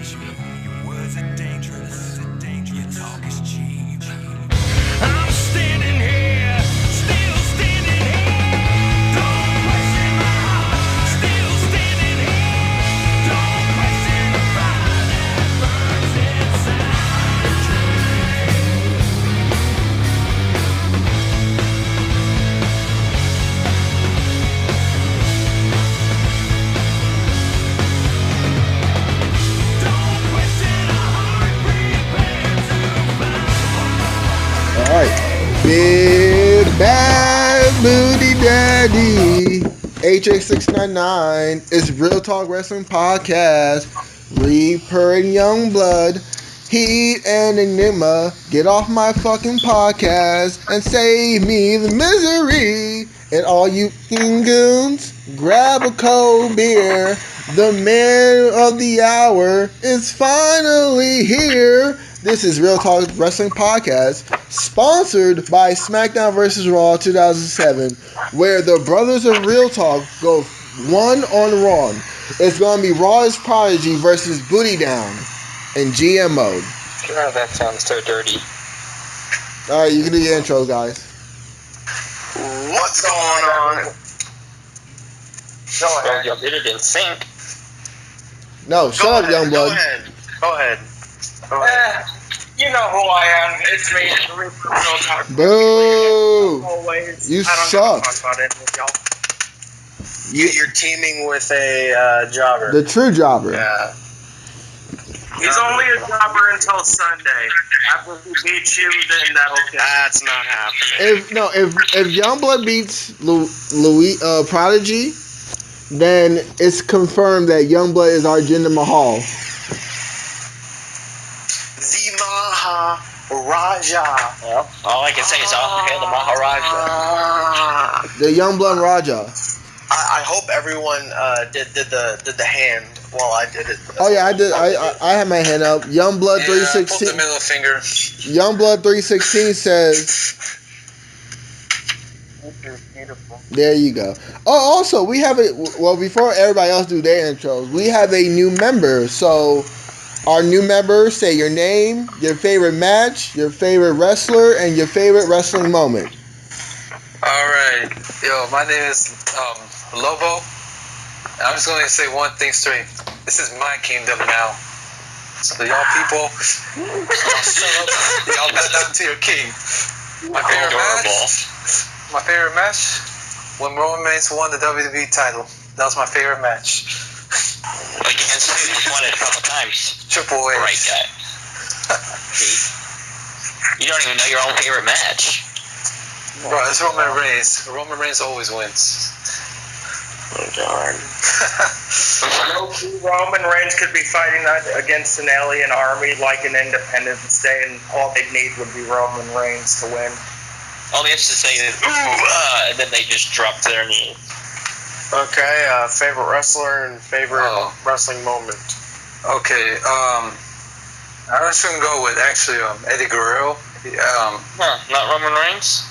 Your words are dangerous. Your talk is cheap. I'm standing here, still standing here. Don't question my heart, still standing here. Don't question the fire that burns inside. Don't question a heart prepared to fight. Alright. Big Bad Booty Daddy. HX699 is Real Talk Wrestling Podcast. Reaper and Youngblood. Heat and Enigma. Get off my fucking podcast and save me the misery. And all you goons, grab a cold beer. The man of the hour is finally here. This is Real Talk Wrestling Podcast, sponsored by SmackDown vs. Raw 2007, where the brothers of Real Talk go one on one. It's going to be Raw's Prodigy versus Booty Down in GM mode. God, that sounds so dirty. All right, you can do your intros, guys. What's going on? Go ahead. You did it in sync. No, shut up, Youngblood. Go ahead. You know who I am. It's me, the Reaper Real Talk. Boo! Always. You I don't suck. give a fuck about it with y'all. You're teaming with a jobber. The true jobber. Yeah. He's only a jobber until Sunday. After he beats you, then that'll count. That's not happening. If Youngblood beats Prodigy, then it's confirmed that Youngblood is our Jinder Mahal. The Maharaja. Well, all I can say is I'll hail the Maharaja. The Youngblood Raja. I hope everyone did the hand while I did it. Oh yeah, I did. I had my hand up. Youngblood Put the 316. middle finger. Youngblood 316 says. Beautiful. There you go. Oh, also we have a well before everybody else do their intros. We have a new member. So our new member, say your name, your favorite match, your favorite wrestler, and your favorite wrestling moment. Alright, yo, my name is Lobo. I'm just going to say one thing straight. This is my kingdom now. So y'all people, y'all shut up. Y'all bow down to your king. My favorite match, when Roman Reigns won the WWE title. That was my favorite match. Against who? You won it a couple times. Triple H. Right guy. You don't even know your own favorite match. Bro, it's Roman Reigns. Roman Reigns always wins. Oh, darn. Roman Reigns could be fighting against an alien army like an Independence Day, and all they'd need would be Roman Reigns to win. All they have to say is, ooh, and then they just drop to their knees. Okay, favorite wrestler and favorite wrestling moment. Okay, I'm just gonna go with actually Eddie Guerrero. Not Roman Reigns?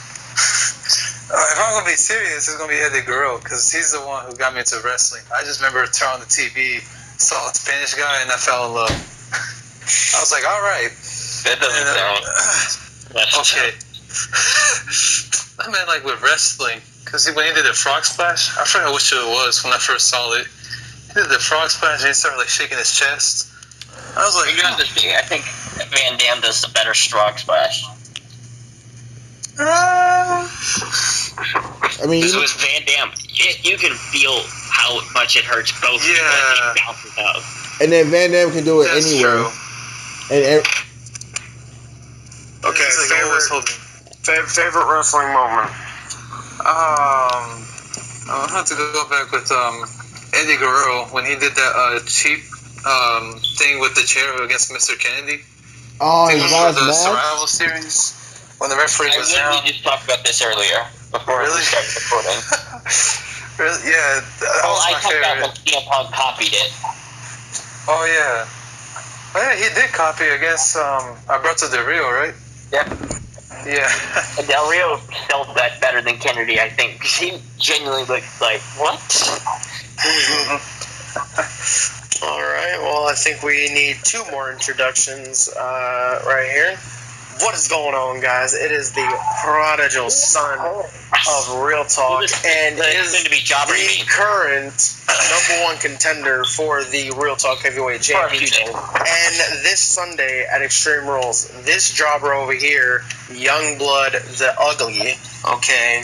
If I'm gonna be serious, it's gonna be Eddie Guerrero because he's the one who got me into wrestling. I just remember turning on the TV, saw a Spanish guy, and I fell in love. I was like, all right. That doesn't sound. Okay. I meant like with wrestling, because when he did the frog splash, I forgot which it was when I first saw it. He did the frog splash and he started like shaking his chest. I was like, I think Van Damme does the better frog splash. I mean, This was Van Damme. You can feel how much it hurts both people as he bounces out. and then Van Damme can do it that's anywhere. true. And Okay, It's like always holding. favorite wrestling moment. I'll have to go back with Eddie Guerrero when he did that cheap thing with the chair against Mr. Kennedy. oh, I his think it was last the match. Survival Series when the referee was down. We just talked about this earlier before Really? we started recording. Really? Yeah, that was I my talked about favorite. when CM Punk copied it. Oh yeah. Oh yeah, he did copy, I guess, Alberto Del Rio, right? Yep. Yeah. And Del Rio sells that better than Kennedy, I think, because he genuinely looks like, what? All right. Well, I think we need 2 more introductions right here. What is going on, guys? It is the prodigal son of Real Talk, and is going to be Jobber, you the mean? current #1 contender for the Real Talk Heavyweight Championship. And this Sunday at Extreme Rules, this jobber over here, Youngblood the Ugly, okay,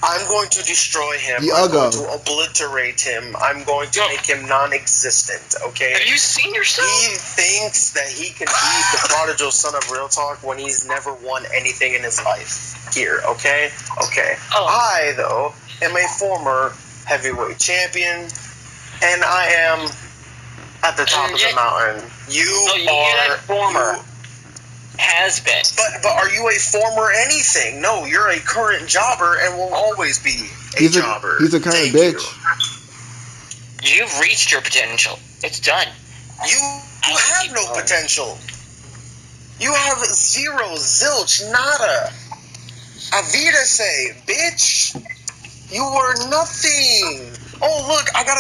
I'm going to destroy him. The I'm going Uggo. to obliterate him. I'm going to make him non-existent, okay? Have you seen yourself? He thinks that he can be the prodigal son of Real Talk when he's never won anything in his life. Here, okay? Okay. Oh. I, though, am a former heavyweight champion, and I am at the top of the mountain. You you're are... former. you- Has been. But are you a former anything? No, you're a current jobber and will always be a jobber. He's a current Thank bitch. You've reached your potential. It's done. You have no potential. You have zero, zilch, nada. Avida say, bitch. You were nothing. Oh look, I got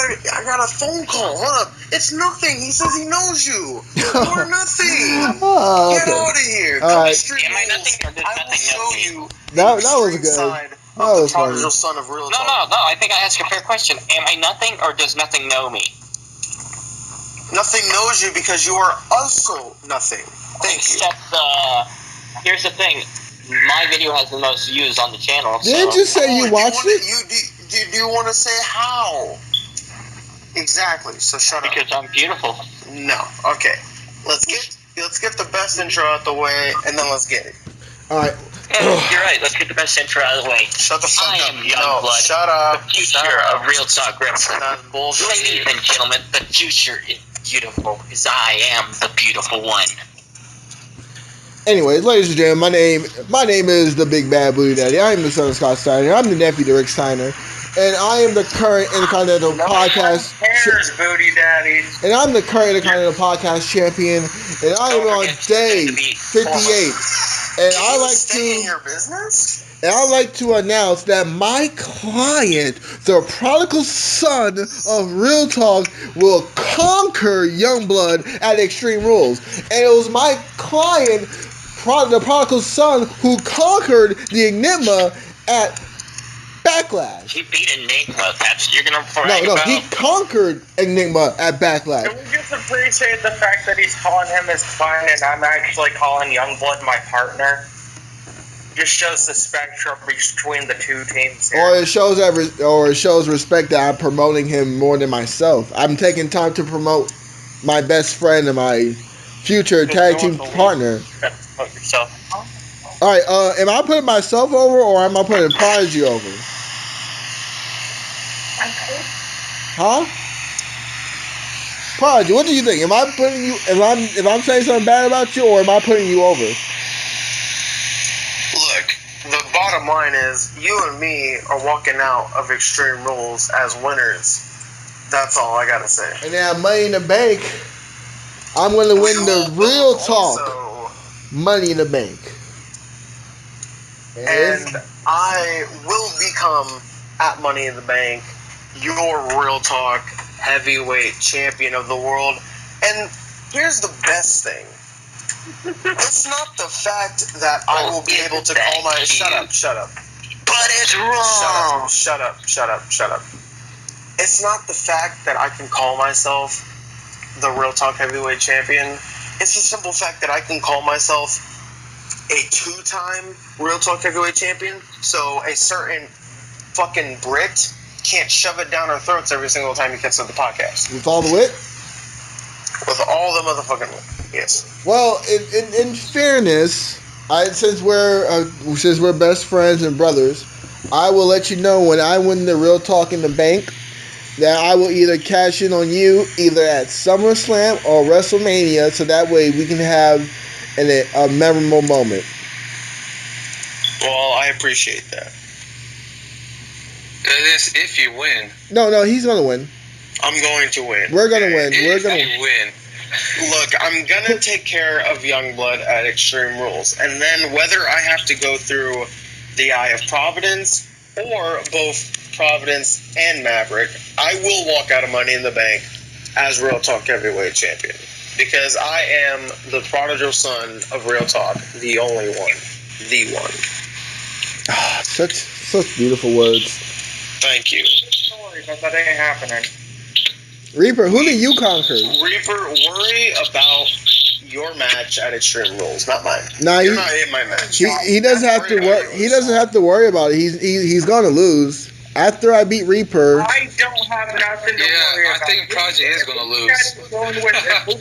a phone call. Hold up. It's nothing. He says he knows you. You are nothing. Oh, Get okay. out of here. All Come right. to Street Am I Rules. nothing or does I will nothing show know me? you That the was extreme good. side That of the was funny. prodigal son of Real No, Talk. I think I asked a fair question. Am I nothing or does nothing know me? Nothing knows you because you are also nothing. Thank you. Except, here's the thing. My video has the most views on the channel. So. Didn't you say you watched it? Do you want to say how? Exactly. So shut up. Because I'm beautiful. No. Okay. Let's get the best intro out the way, and then let's get it. All right. Yeah, you're right. Let's get the best intro out of the way. Shut the fuck I up. am No, Youngblood, shut up. the future Shut up. of Real Talk Wrestling. That's bullshit. Ladies and gentlemen, the future is beautiful because I am the beautiful one. Anyways, ladies and gentlemen, my name is the Big Bad Booty Daddy. I am the son of Scott Steiner. I'm the nephew to Rick Steiner, and I am the current Intercontinental Podcast. Cares, booty daddy. And I'm the current Intercontinental Podcast champion, and I am Don't on forget day to be 58. And I like Stay in to your business. and I like to announce that my client, the prodigal son of Real Talk, will conquer Youngblood at Extreme Rules. And it was my client, the prodigal son, who conquered the Enigma at Backlash. He beat Enigma. That's you're gonna brag No, about. he conquered Enigma at Backlash. Can we just appreciate the fact that he's calling him his client and I'm actually calling Youngblood my partner? Just shows the spectrum between the two teams here. Or it shows respect that I'm promoting him more than myself. I'm taking time to promote my best friend and my future tag team partner. Promote yourself. All right, am I putting myself over or am I putting Prodigy over? Huh? Prodigy, what do you think? Am I putting you? If I'm saying something bad about you, or am I putting you over? Look, the bottom line is you and me are walking out of Extreme Rules as winners. That's all I gotta say. And then Money in the Bank, I'm going to win the Real Talk Also, Money in the Bank. and I will become at Money in the Bank your Real Talk heavyweight champion of the world. And here's the best thing. It's not the fact that I will be able to call my... Shut up. But it's wrong. Shut up. It's not the fact that I can call myself the Real Talk heavyweight champion. It's the simple fact that I can call myself a 2-time Real Talk heavyweight champion. So a certain fucking Brit can't shove it down our throats every single time he gets to the podcast. With all the wit? With all the motherfucking wit. Yes. Well, in fairness, since we're best friends and brothers, I will let you know when I win the Real Talk in the Bank that I will either cash in on you either at SummerSlam or WrestleMania, so that way we can have a memorable moment. Well, I appreciate that. That is if you win. No, he's gonna win. I'm going to win. We're gonna win. If you win. Look, I'm gonna take care of Youngblood at Extreme Rules, and then whether I have to go through the Eye of Providence or both Providence and Maverick, I will walk out of Money in the Bank as Real Talk Heavyweight Champion. Because I am the prodigal son of Real Talk, the only one. The one. Such beautiful words. Thank you. Sorry, but that ain't happening. Reaper, who did you conquer? Reaper, worry about your match at Extreme Rules, not mine. Nah, You're not in my match. he doesn't have to worry. He doesn't have to worry about it. He's gonna lose. After I beat Reaper, I don't have nothing to worry about. I think Project is gonna lose.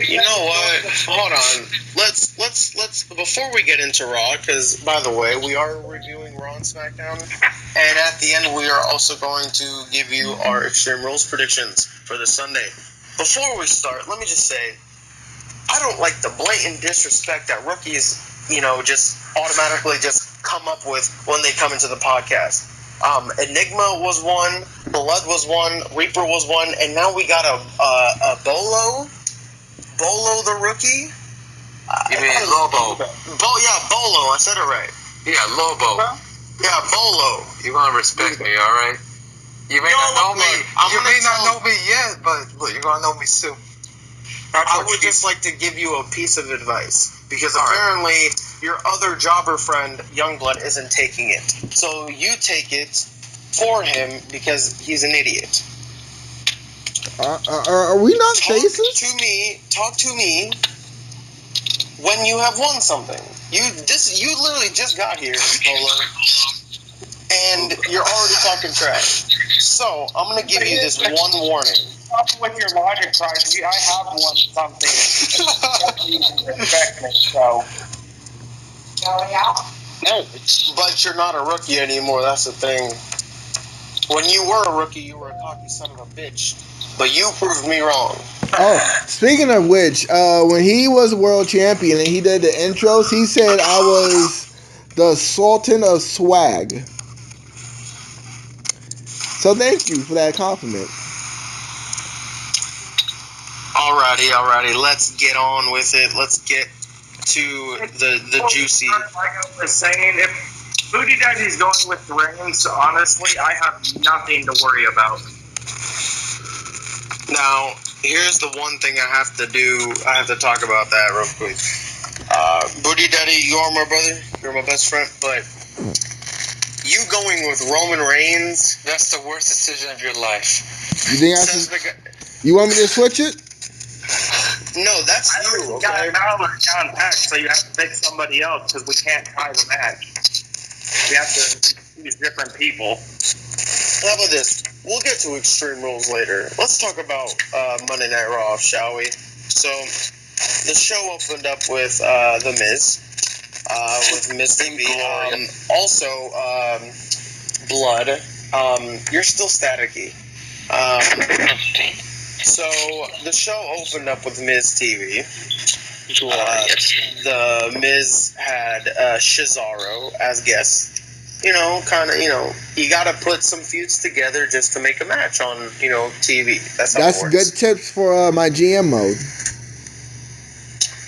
You know what? Hold on. Let's before we get into Raw, because by the way, we are reviewing Raw and SmackDown, and at the end we are also going to give you our Extreme Rules predictions for the Sunday. Before we start, let me just say, I don't like the blatant disrespect that rookies, just automatically just come up with when they come into the podcast. Enigma was one, Blood was one, Reaper was one, and now we got a Bolo the rookie. You mean Lobo? Bolo. I said it right. Yeah, Lobo. Yeah, Bolo. You gonna respect me, all right? You may not know me. You may not know me yet, but look, you're gonna know me soon. I would just like to give you a piece of advice, because apparently your other jobber friend, Youngblood, isn't taking it. So you take it for him because he's an idiot. are we not faces? Talk to me when you have won something. You literally just got here, Bolo, and you're already talking trash. So I'm gonna give you this one warning. Stop with your logic, Prodigy. I have won something. You respect me, so. No, but you're not a rookie anymore. That's the thing. When you were a rookie, you were a cocky son of a bitch. But you proved me wrong. Oh, speaking of which, when he was world champion and he did the intros, he said I was the Sultan of Swag. So thank you for that compliment. Alrighty. Let's get on with it. Let's get to the juicy. Like I was saying, if Booty Daddy's going with Reigns, honestly, I have nothing to worry about. Now, here's the one thing I have to do. I have to talk about that real quick. Booty Daddy, you are my brother. You're my best friend. But you going with Roman Reigns, That's the worst decision of your life. You think you want me to switch it? No, that's you, We got okay? Balor down packed, so you have to pick somebody else because we can't tie the match. We have to use different people. How about this? We'll get to Extreme Rules later. Let's talk about Monday Night Raw, shall we? So, the show opened up with The Miz, with Miz TV. Also, Blood. You're still staticky. So, the show opened up with Miz TV. The Miz had Cesaro as guests. You gotta put some feuds together just to make a match on, TV. That's how it works. Good tips for my GM mode.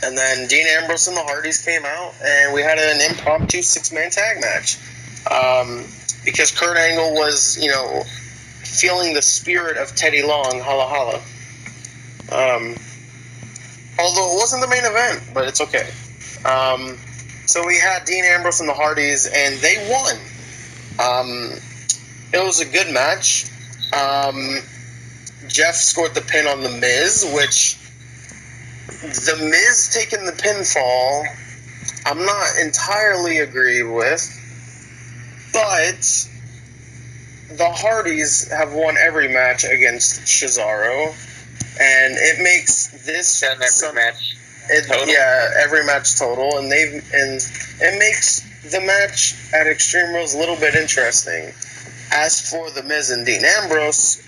And then Dean Ambrose and the Hardys came out, and we had an impromptu 6-man tag match. Because Kurt Angle was, feeling the spirit of Teddy Long, holla holla. Although it wasn't the main event, but it's okay. So we had Dean Ambrose and the Hardys, and they won. It was a good match. Jeff scored the pin on The Miz, which The Miz taking the pinfall, I'm not entirely agree with, but the Hardys have won every match against Cesaro, and it makes this match. every match total, and it makes the match at Extreme Rules a little bit interesting. As for The Miz and Dean Ambrose,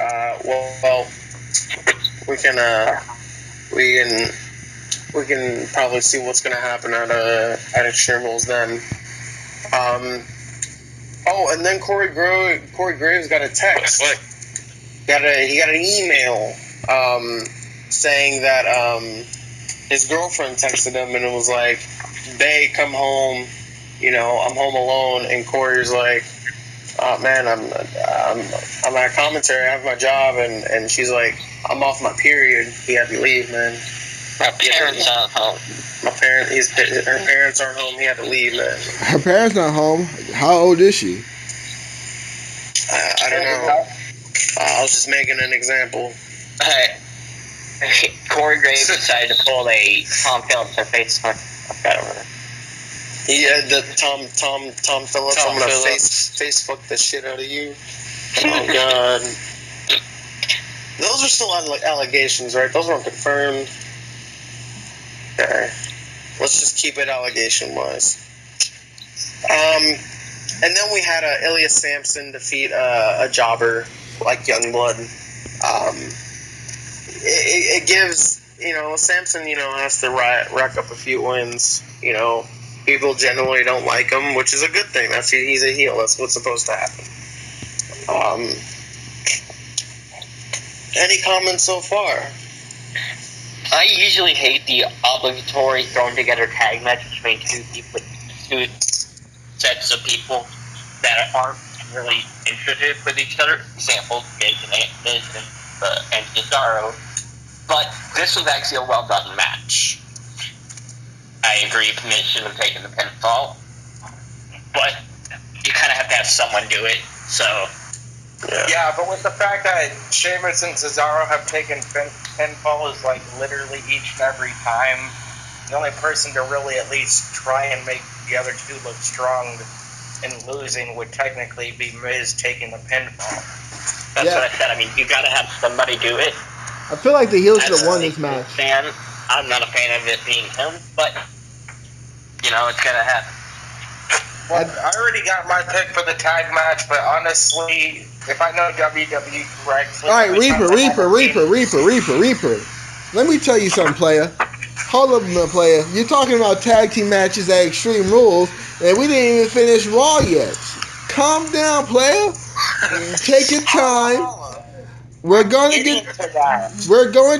we can probably see what's going to happen at Extreme Rules then. And then Corey Graves got a text. He got an email saying that his girlfriend texted him and it was like, "Babe, come home. I'm home alone." And Corey's like, Oh man, I'm at commentary. I have my job, and she's like, I'm off my period. He had to leave, man. My parents aren't home. Her parents aren't home. He had to leave, man. Her parents not home. How old is she? I don't know. I was just making an example. Corey Graves decided to pull a Tom Phillips on Facebook. I've got over. Yeah, the Tom Phillips. I'm gonna Facebook the shit out of you. Oh god. Those are still allegations, right? Those weren't confirmed. Okay. Let's just keep it allegation wise. And then we had Elias Sampson defeat a jobber like Youngblood. It gives, Sampson, has to rack up a few wins. People generally don't like him, which is a good thing. He's a heel. That's what's supposed to happen. Any comments so far? I usually hate the obligatory thrown together tag match between two sets of people that aren't really interested with each other. Example, Miz and Cesaro. But this was actually a well done match. I agree, Miz should have taken the pinfall, but you kind of have to have someone do it. So. Yeah, but with the fact that Sheamus and Cesaro have taken pinfall is like literally each and every time, the only person to really at least try and make the other two look strong in losing would technically be Miz taking the pinfall. That's what I said. I mean, you got to have somebody do it. I feel like the heels should have won this match. I'm not a fan of it being him, but it's gonna happen. Well, I already got my pick for the tag match, but honestly, if I know WWE correctly... Alright, Reaper. Let me tell you something, player. Hold up, player. You're talking about tag team matches at Extreme Rules, and we didn't even finish Raw yet. Calm down, player. Take your time. We're going to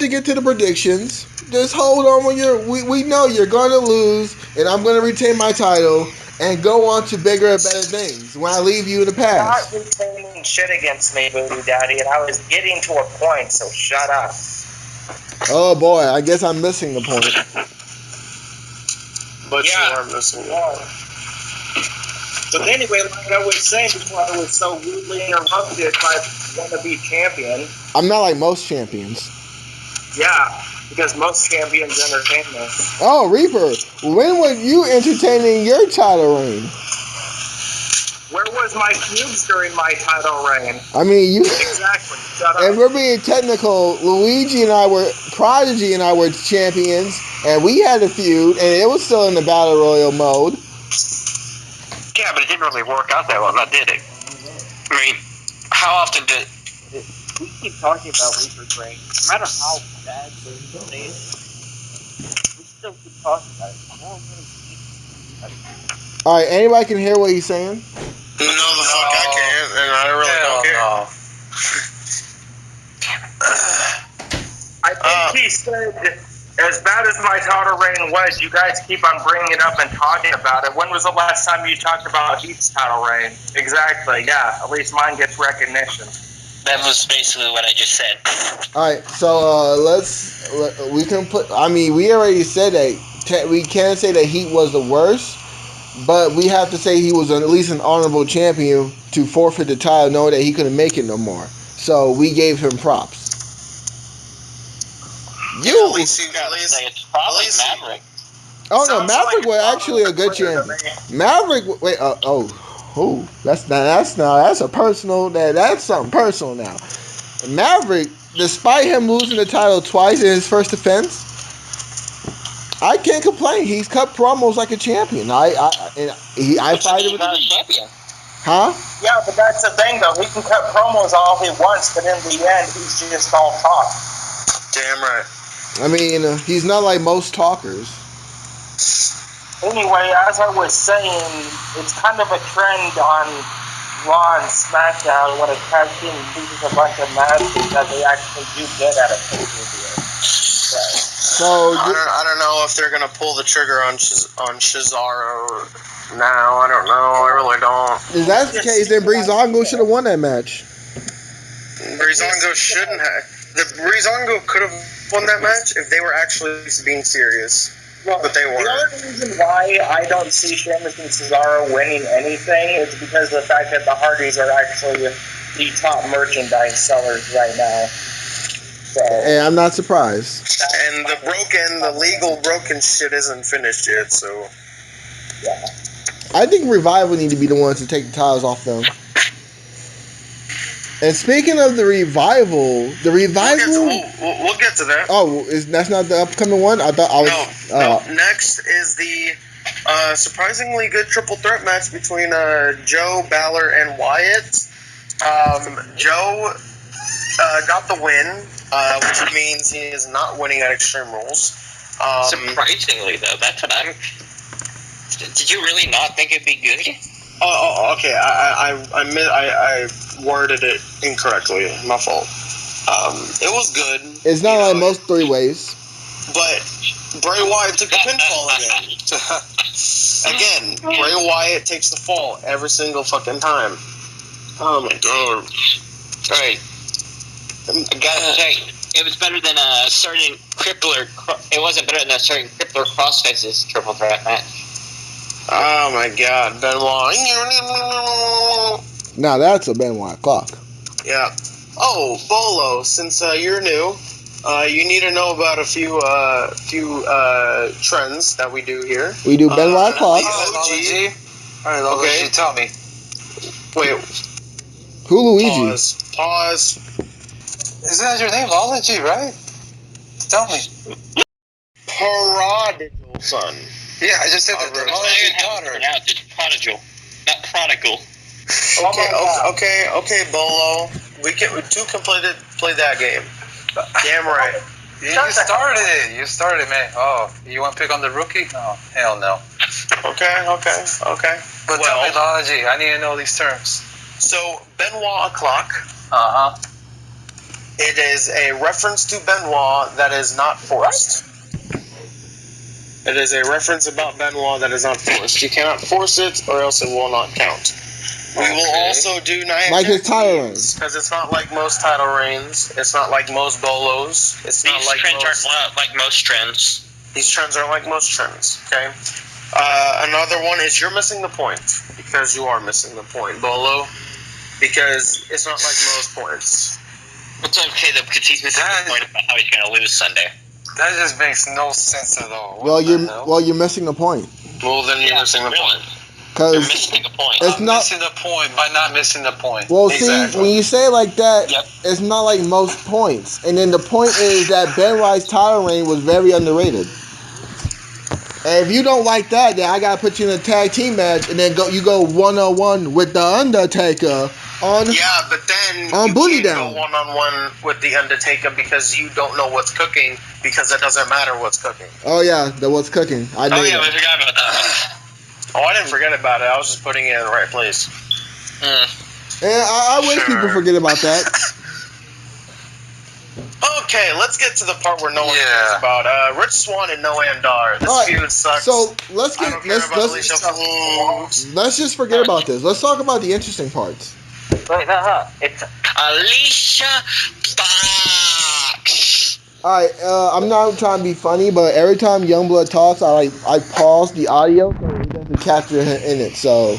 get to the predictions. Just hold on we know you're going to lose, and I'm going to retain my title and go on to bigger and better things when I leave you in the past. You're not retaining shit against me, Booty Daddy, and I was getting to a point, so shut up. Oh boy, I guess I'm missing the point. But you are missing the point. But anyway, like I was saying before I was so rudely interrupted by wannabe champion. I'm not like most champions. Yeah, because most champions entertain me. Oh, Reaper, when were you entertaining your title reign? Where was my feuds during my title reign? I mean, you... Exactly, shut up. And we're being technical. Prodigy and I were champions, and we had a feud, and it was still in the Battle Royal mode. Yeah, but it didn't really work out that well, now did it? I mean, how often did... We keep talking about Reaper's reign. No matter how bad they say it, we still keep talking about it. Alright, anybody can hear what he's saying? No, the fuck I can't, and I really don't care. No. I think he said, as bad as my title reign was, you guys keep on bringing it up and talking about it. When was the last time you talked about Heath's title reign? Exactly, yeah. At least mine gets recognition. That was basically what I just said. Alright, so we already said that we can't say that Heat was the worst, but we have to say he was at least an honorable champion to forfeit the title knowing that he couldn't make it no more. So we gave him props. At least Maverick. Oh no, Sounds Maverick like was a actually a good Twitter to champion. me. Maverick, that's a personal. That's something personal now. Maverick, despite him losing the title twice in his first defense, I can't complain. He's cut promos like a champion. I fight with a champion. Huh? Yeah, but that's the thing, though. He can cut promos all he wants, but in the end, he's just all talk. Damn right. I mean, he's not like most talkers. Anyway, as I was saying, it's kind of a trend on Raw and SmackDown when a tag team loses a bunch of matches that they actually do good at a pay-per-view. So I don't know if they're gonna pull the trigger on Cesaro I don't know. I really don't. If that's the case, then Breezango should have won that match. Breezango shouldn't have. The Breezango could have won that match if they were actually being serious. But they weren't. The only reason why I don't see Sheamus and Cesaro winning anything is because of the fact that the Hardys are actually the top merchandise sellers right now. So, And I'm not surprised. And the legal broken shit isn't finished yet, so. yeah. I think Revival need to be the ones to take the titles off them. And speaking of the Revival, We'll get to that. Oh, that's not the upcoming one? I thought I was. No. Next is the surprisingly good triple threat match between Joe, Balor, and Wyatt. Joe got the win, which means he is not winning at Extreme Rules. Surprisingly, though, that's what I'm. Did you really not think it'd be good? Oh, okay. I worded it incorrectly. My fault. It was good. It's not like most 3-ways. But Bray Wyatt took the pinfall again. Bray Wyatt takes the fall every single fucking time. Oh my god. Right. I gotta say, it was better than a certain Crippler. It wasn't better than a certain Crippler Crossface's triple threat match. Oh my god, Benoit. Now that's a Benoit clock. Yeah. Oh, Bolo, since you're new, you need to know about a few trends that we do here. We do Benoit clock. OG. Alright, okay. Tell me. Wait, Who Luigi? Pause. Isn't that your name? Lology, right? Tell me. Prodigal son. Yeah, I just said that. It's not even how it's pronounced. It's prodigal, not prodigal. Okay, Bolo. We play that game. Damn right. You started, man. Oh, you want to pick on the rookie? No, hell no. Okay. But tell me, Lology, I need to know these terms. So, Benoit clock. Uh-huh. It is a reference to Benoit that is not forced. It is a reference about Benoit that is not forced. You cannot force it, or else it will not count. We will also do Nia Like his Jax title reigns. because it's not like most title reigns. It's not like most bolos. It's not These like trends most. aren't like most trends. These trends are like most trends. Okay. Another one is you're missing the point because you are missing the point, Bolo. Because it's not like most points. It's okay though, because he's missing the point about how he's going to lose Sunday. That just makes no sense at all. Well, you're missing the point. Well, then you're missing the point. You're Cause missing the point. it's not. missing the point by not missing the point. Well, Exactly. see, when you say it like that, Yep. it's not like most points. And then the point is that Benoit's title reign was very underrated. And if you don't like that, then I gotta put you in a tag team match, and then you go 1-on-1 with the Undertaker on. Yeah, but then On you Bully can't Down. go 1-on-1 with the Undertaker because you don't know what's cooking because it doesn't matter what's cooking. Oh yeah, that was cooking. I knew Oh yeah, we that. forgot about that. Oh, I didn't forget about it. I was just putting it in the right place. And I wish people forget about that. Okay, let's get to the part where no one Yeah. cares about. Rich Swann and Noam Dar. This All right, feud sucks. So let's I get don't care about Alicia Fox. let's just forget about this. Let's talk about the interesting parts. Wait, no. It's Alicia Fox. All right, I'm not trying to be funny, but every time Youngblood talks, I pause the audio so it doesn't capture him in it. So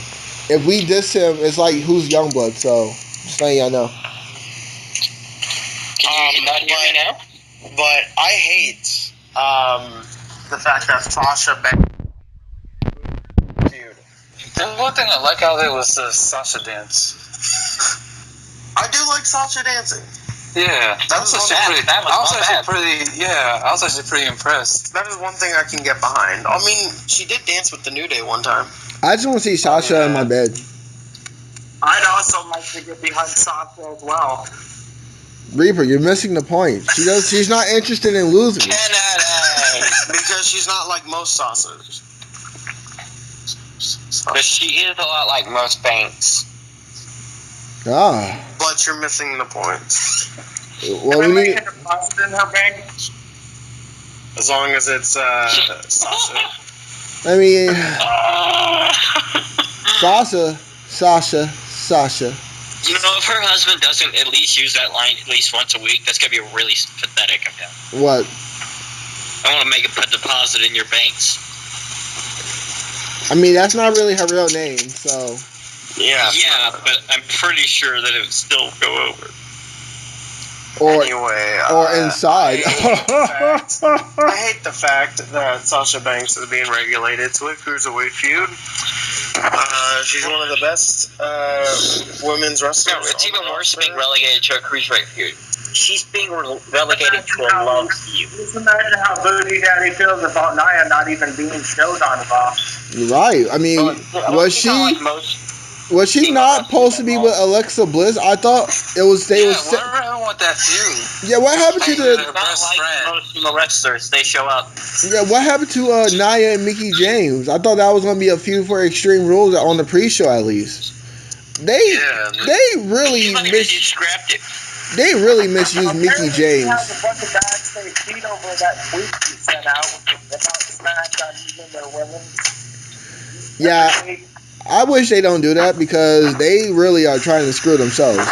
if we diss him, it's like who's Youngblood. So just letting y'all know. Can you not hear me now? But I hate the fact that Sasha Banks feud. The one thing I like out of it was the Sasha dance. I do like Sasha dancing. Yeah, That was I was actually pretty impressed. That is one thing I can get behind. I mean, she did dance with the New Day one time. I just want to see Sasha in my bed. I'd also like to get behind Sasha as well. Reaper, you're missing the point. She's not interested in losing. Because she's not like most Sasas. But she is a lot like most Banks. Ah. But you're missing the point. Well, we need. Can I deposit in her bank? As long as it's Sasha. I mean, Sasha. You know, if her husband doesn't at least use that line at least once a week, that's gonna be really pathetic of him. What? I want to make a deposit in your banks. I mean, that's not really her real name, so. Yeah, but I'm pretty sure that it would still go over. Or inside. I hate the fact that Sasha Banks is being relegated to a cruiserweight feud. She's one of the best women's wrestlers. No, it's even worse being relegated to a cruiserweight feud. She's being relegated to a love feud. Just imagine how Booty Daddy feels about Nia not even being showed on Raw. Right. I mean, was she not supposed to be with Alexa Bliss? I thought it was they was. I want that feud. Yeah, what happened to Their the? best friend. Most female wrestlers, they show up. Yeah, what happened to Nia and Mickie James? I thought that was gonna be a feud for Extreme Rules on the pre-show at least. They really scrapped it. They really misused Mickie James. She has a bunch of backstage feed over that tweet she sent out about SmackDown using their women. Yeah, I wish they don't do that because they really are trying to screw themselves.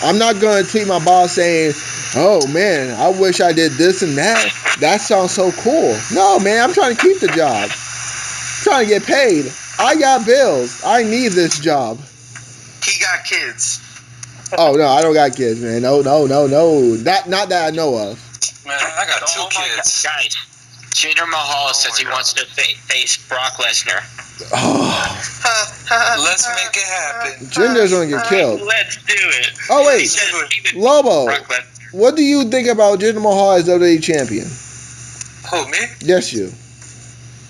I'm not gonna tweet my boss saying, "Oh man, I wish I did this and that. That sounds so cool." No, man, I'm trying to keep the job. I'm trying to get paid. I got bills. I need this job. He got kids. Oh no, I don't got kids, man. No. Not that I know of. Man, I got two kids. Guys, Jinder Mahal says he wants to face Brock Lesnar. Oh, Let's make it happen. Jinder's gonna get killed. Let's do it. Oh He wait, said he would- Lobo, Brock Lesnar. what do you think about Jinder Mahal as WWE champion? Who, me? Yes, you.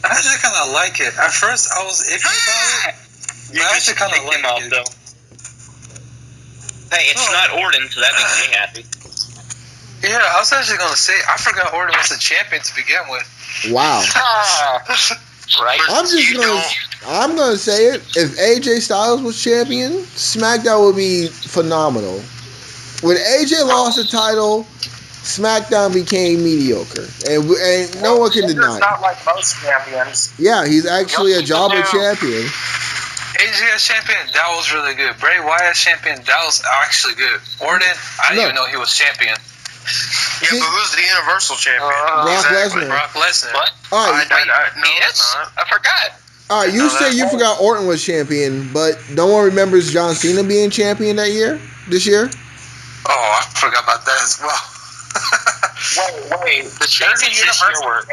I actually kind of like it. At first, I was iffy about it. You I just actually kind of kicked him like out, it. though. Hey, it's not Orton, so that makes me happy. Yeah, I was actually going to say, I forgot Orton was the champion to begin with. Wow. Right? I'm gonna say it. If AJ Styles was champion, SmackDown would be phenomenal. When AJ lost the title, SmackDown became mediocre, and no one can deny It's it. not like most champions. Yeah, he's actually a jobber champion. AJ as champion, that was really good. Bray Wyatt as champion, that was actually good. Orton, I didn't even know he was champion. Yeah, but who's the Universal Champion? Brock Lesnar. Brock Lesnar. What? All right, No, it's not. I forgot. all right. You say you forgot Orton was champion, but no one remembers John Cena being champion this year. Oh, I forgot about that as well. Wait. The champions this year were.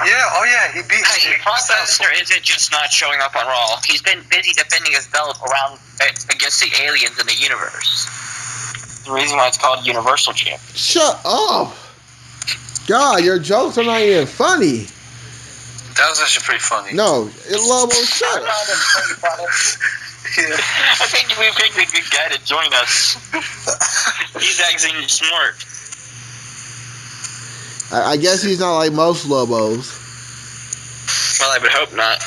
Yeah, oh yeah, he beat Hey, Brock Lesnar isn't just not showing up on Raw. He's been busy defending his belt around against the aliens in the universe. The reason why it's called Universal Champion. Shut up. God, your jokes are not even funny. That was actually pretty funny. No, Lobo, shut up. Yeah. I think we picked a good guy to join us. He's acting smart. I guess he's not like most Lobos. Well, I would hope not.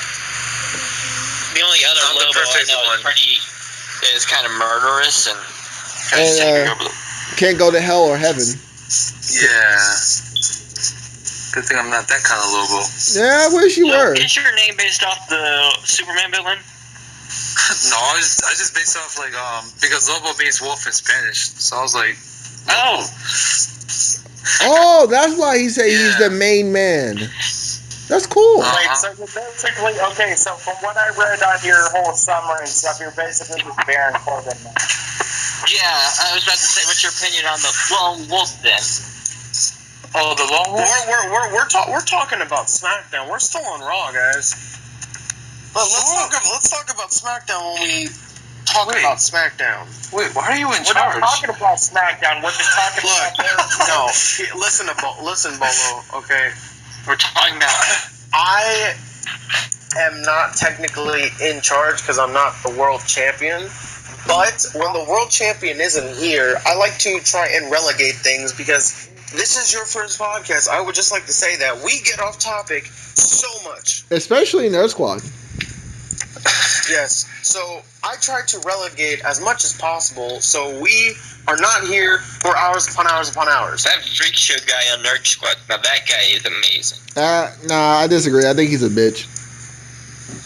The only other I'm the Lobo I perfect know one. is kind of murderous and kind of And, taking over the. Can't go to hell or heaven. Yeah. Good thing I'm not that kind of Lobo. Yeah, I wish you were. Is your name based off the Superman villain? No, I just based off like because Lobo means wolf in Spanish, so I was like, Oh, Oh, that's why he said he's the main man. That's cool. Wait, so you're basically, okay, so from what I read on your whole summary and stuff, you're basically just Baron Corbin now. yeah. I was about to say, what's your opinion on the lone wolf then? oh, the Lone Wolf. We're talking about SmackDown. We're still on Raw, guys. But let's talk about SmackDown when we talk about SmackDown. Wait, why are you in We're not charge? talking about SmackDown, we're just talking about Baron Listen, Bolo. Okay, We're talking about. I am not technically in charge because I'm not the world champion. But when the world champion isn't here, I like to try and relegate things because this is your first podcast. I would just like to say that we get off topic so much. Especially in Nerd Squad. Yes. So I try to relegate as much as possible so we are not here for hours upon hours upon hours. That freak show guy on Nerd Squad. Now that guy is amazing. Nah, I disagree. I think he's a bitch.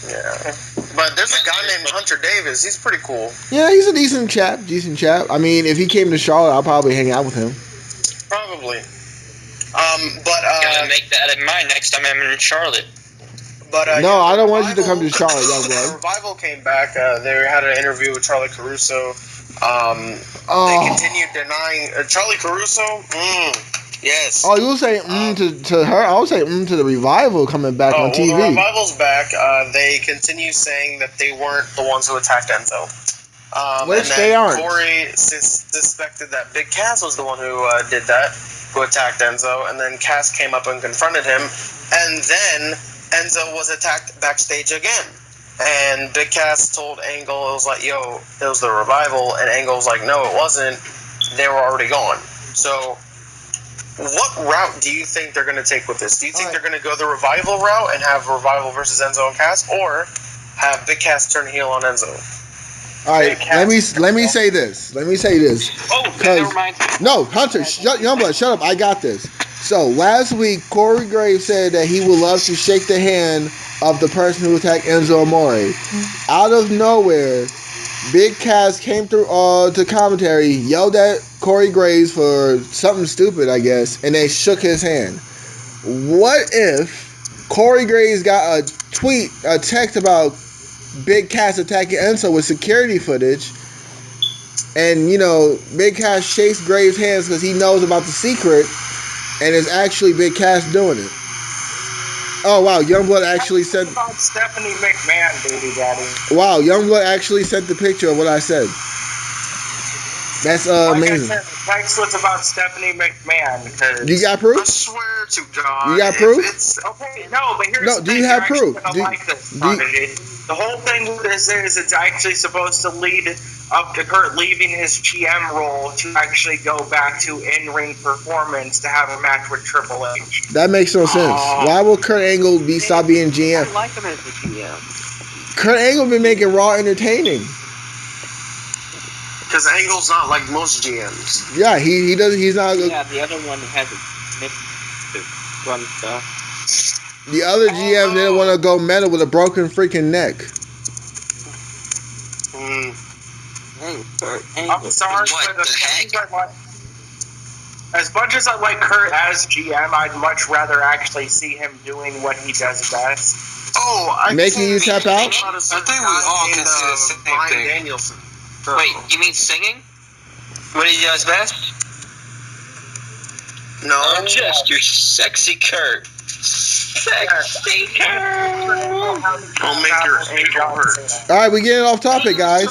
Yeah. But there's a guy named Hunter Davis. He's pretty cool. Yeah, he's a decent chap. I mean, if he came to Charlotte, I'll probably hang out with him. Probably. Gotta make that in mind next time I'm in Charlotte. No, I don't want you to come to Charlotte, young The blood. Revival came back. They had an interview with Charlie Caruso. They Oh, continued denying Charlie Caruso. Yes. oh, you were saying to her? I would say to the Revival coming back on Well, the TV. Revival's back. They continue saying that they weren't the ones who attacked Enzo. Which and then they aren't. Corey suspected that Big Cass was the one who did that, who attacked Enzo, and then Cass came up and confronted him, and then Enzo was attacked backstage again. And Big Cass told Angle, it was like, yo, it was the Revival, and Angle was like, no, it wasn't. They were already gone. So, what route do you think they're going to take with this? Do you think they're going to go the Revival route and have Revival versus Enzo and Cass, or have Big Cass turn heel on Enzo? All right, let me say this. Oh, never mind. No, Hunter, Youngblood, shut up. I got this. So last week, Corey Graves said that he would love to shake the hand of the person who attacked Enzo Amore. Out of nowhere, Big Cass came through to commentary, yelled at Corey Graves for something stupid, I guess, and they shook his hand. What if Corey Graves got a text about Big Cass attacking Enzo with security footage, and Big Cass shakes Graves' hands because he knows about the secret, and it's actually Big Cass doing it. Oh wow, Youngblood actually sent. About Stephanie McMahon, baby daddy. Wow, Youngblood actually sent the picture of what I said. That's amazing. Like I said, the text was about Stephanie McMahon. Because You got I proof? swear to God. You got proof? Okay, no, but here's No, the do thing. you have You're proof? actually gonna like this, do you- Prodigy. The whole thing with this is it's actually supposed to lead up to Kurt leaving his GM role to actually go back to in-ring performance to have a match with Triple H. That makes no sense. Why will Kurt Angle stop being I GM? like him as the GM. Kurt Angle been making Raw entertaining. Because Angle's not like most GMs. Yeah, he does. He's not. Yeah, the other one has a mix to run stuff. The other GM didn't want to go meta with a broken freaking neck. Hey, Kurt I'm Angle. sorry, What but the as much as I like Kurt as GM, I'd much rather actually see him doing what he does best. Oh, Making you tap out? I think we all can say the same Bryan thing. Danielson. Wait, you mean singing? What he does best? No. I'm just your sexy Kurt. Sexy Kurt. Don't make your ego hurt. All right, we getting off topic, guys.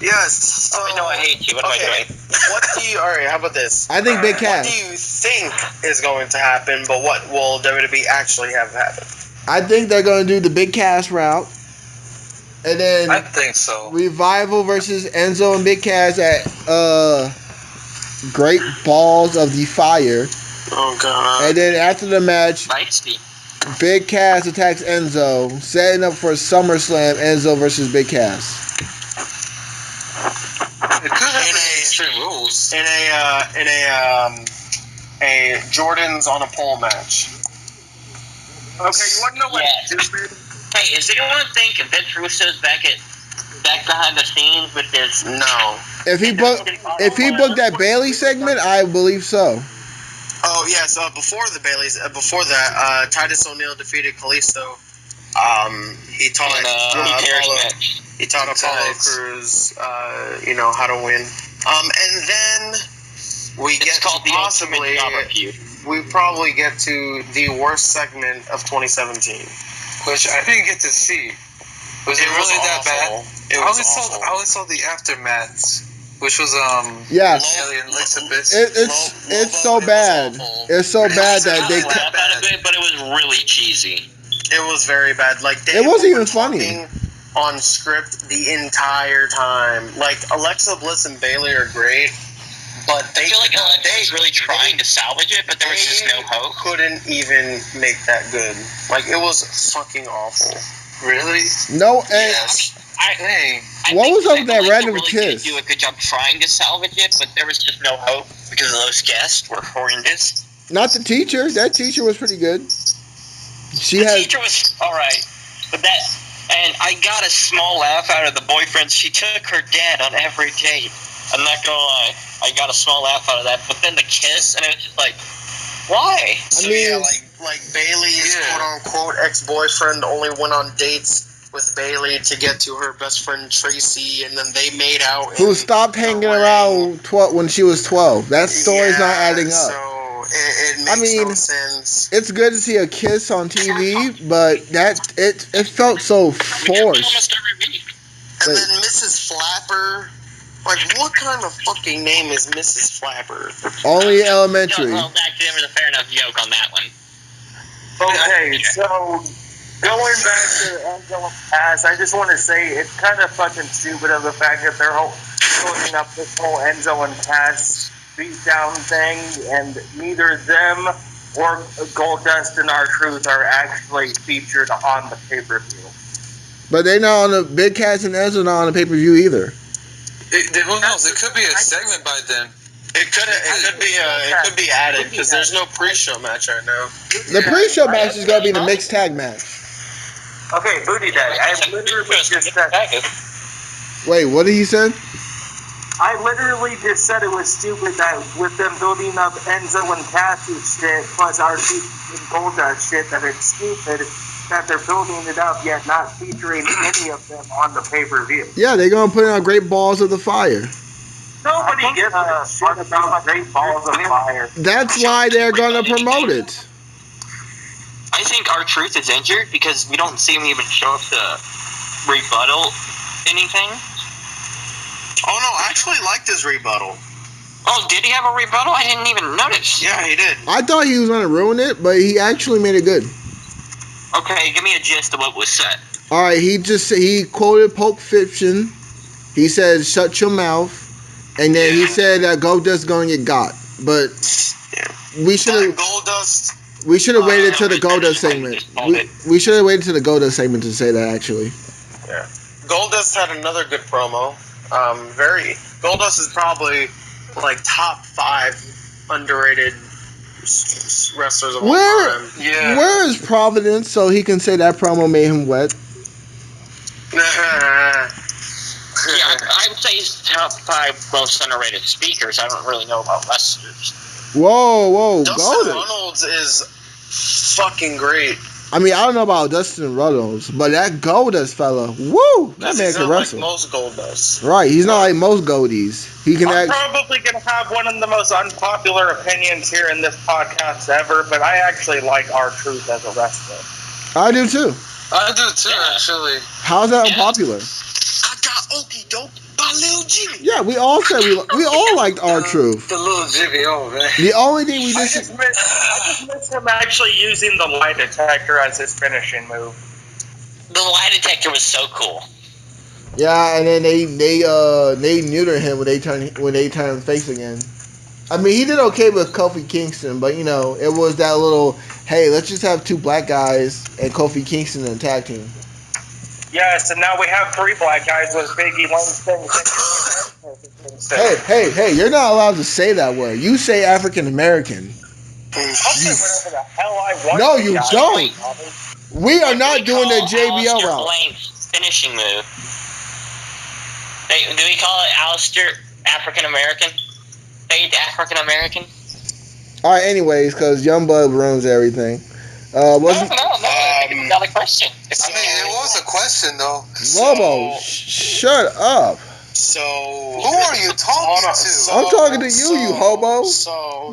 Yes. So, I know I hate you. What am I doing? What do you? All right. How about this? I think Big What Cass. do you think is going to happen? But what will WWE actually have happen? I think they're gonna do the Big Cass route, and then I think so. Revival versus Enzo and Big Cass at Great Balls of the Fire, Oh God. and then after the match, Feisty. Big Cass attacks Enzo, setting up for SummerSlam. Enzo versus Big Cass. It could have In been a- Extreme Rules. In a Jordans on a pole match. Okay, you want to know what? Yeah. Hey, is anyone think Vince Russo's back behind the scenes with this? No. If he booked that Bailey segment, I believe so. Oh yes. Before the Baileys, before that, Titus O'Neil defeated Kalisto. He taught he taught Apollo Crews, how to win. And then we It's get called to the Ultimate possibly Jobber Feud. we probably get to the worst segment of 2017. Which I didn't get to see. Was it really that bad? It I was only awful. saw the aftermath, which was Yeah. Alien Elizabeth. It's so bad. It's so bad that they. Laugh out of it, but it was really cheesy. It was very bad. Like they It wasn't even were funny. talking on script the entire time. Like Alexa Bliss and Bailey are great, but I feel like Alexa was really trying to salvage it, but there was just no hope. Couldn't even make that good. Like it was fucking awful. Really? No, and Yes. Dang. I What think was up with that Alexa random really kiss? did do a good job trying to salvage it, but there was just no hope because those guests were horrendous. not the teacher. That teacher was pretty good. She The had. teacher was alright, But and I got a small laugh out of the boyfriend. She took her dad on every date. I'm not gonna lie, I got a small laugh out of that. But then the kiss, and it was just like, why? So yeah, like Bailey's quote unquote ex-boyfriend only went on dates with Bailey to get to her best friend Tracy, and then they made out. Who stopped hanging around when she was 12. That story's not adding up. So it makes no sense. It's good to see a kiss on TV, but it felt so forced. And then Mrs. Flapper. Like, what kind of fucking name is Mrs. Flapper? Only elementary. Well, back to him was a fair enough joke on that one. Okay, so going back to Enzo and Cass, I just want to say it's kind of fucking stupid of the fact that they're building up this whole Enzo and Cass beatdown thing, and neither them or Goldust and R-Truth are actually featured on the pay-per-view. But they're not on the Big Cass and Enzo not on the pay-per-view either. Who knows? It could be a segment by then. It could be added because there's no pre-show match right now. The pre-show match is gonna be the mixed tag match. Okay, Booty Daddy, I literally just said. Wait, what did he say? I literally just said it was stupid that with them building up Enzo and Cass's shit plus R-Truth and Goldust shit, that it's stupid that they're building it up yet not featuring any of them on the pay-per-view. Yeah, they're gonna put in Great Balls of the Fire. Nobody gives a shit about Great Balls of Fire. That's why they're gonna promote it. I think R-Truth is injured because we don't see him even show up to rebuttal anything. Oh no, I actually liked his rebuttal. Oh, did he have a rebuttal? I didn't even notice. Yeah, he did. I thought he was gonna ruin it, but he actually made it good. Okay, give me a gist of what was said. All right, he quoted Pulp Fiction. He said, "Shut your mouth," and then he said that Goldust gonna get got. But we should have waited till the Goldust segment. We should have waited till the Goldust segment to say that actually. Yeah, Goldust had another good promo. Goldust is probably like top 5 underrated wrestlers of all time. Yeah. Where is Providence so he can say that promo made him wet? I would say he's top 5 most underrated speakers. I don't really know about wrestlers. Whoa, Dustin Goldust. Runnels is fucking great. I mean, I don't know about Dustin Runnels, but that Goldust fella, woo, that man can wrestle. Like most Goldust. Right, he's not like most Goldies. He can I'm probably going to have one of the most unpopular opinions here in this podcast ever, but I actually like R-Truth as a wrestler. I do too. I do too, actually. How's that unpopular? I got Okie Doke by Lil Jimmy. Yeah, we all said we all liked R-Truth. The little Jimmy, oh man. The only thing we I just just miss him actually using the lie detector as his finishing move. The lie detector was so cool. yeah, and then they neutered him when they turned face again. I mean, he did okay with Kofi Kingston, but it was that little, hey, let's just have 2 black guys and Kofi Kingston in a tag team. Yes, and now we have 3 black guys with Biggie Langston. Hey, you're not allowed to say that word. You say African American. I'll say whatever the hell I want. No, you don't. We are not doing the JBL Aleister route. Blank's finishing move. Do we call it Aleister African American? Fade African American? All right, anyways, because Youngblood ruins everything. No, not a question. I mean, it was a question though. Lobo, shut up. So Who are you talking to? I'm talking to you, you hobo. So.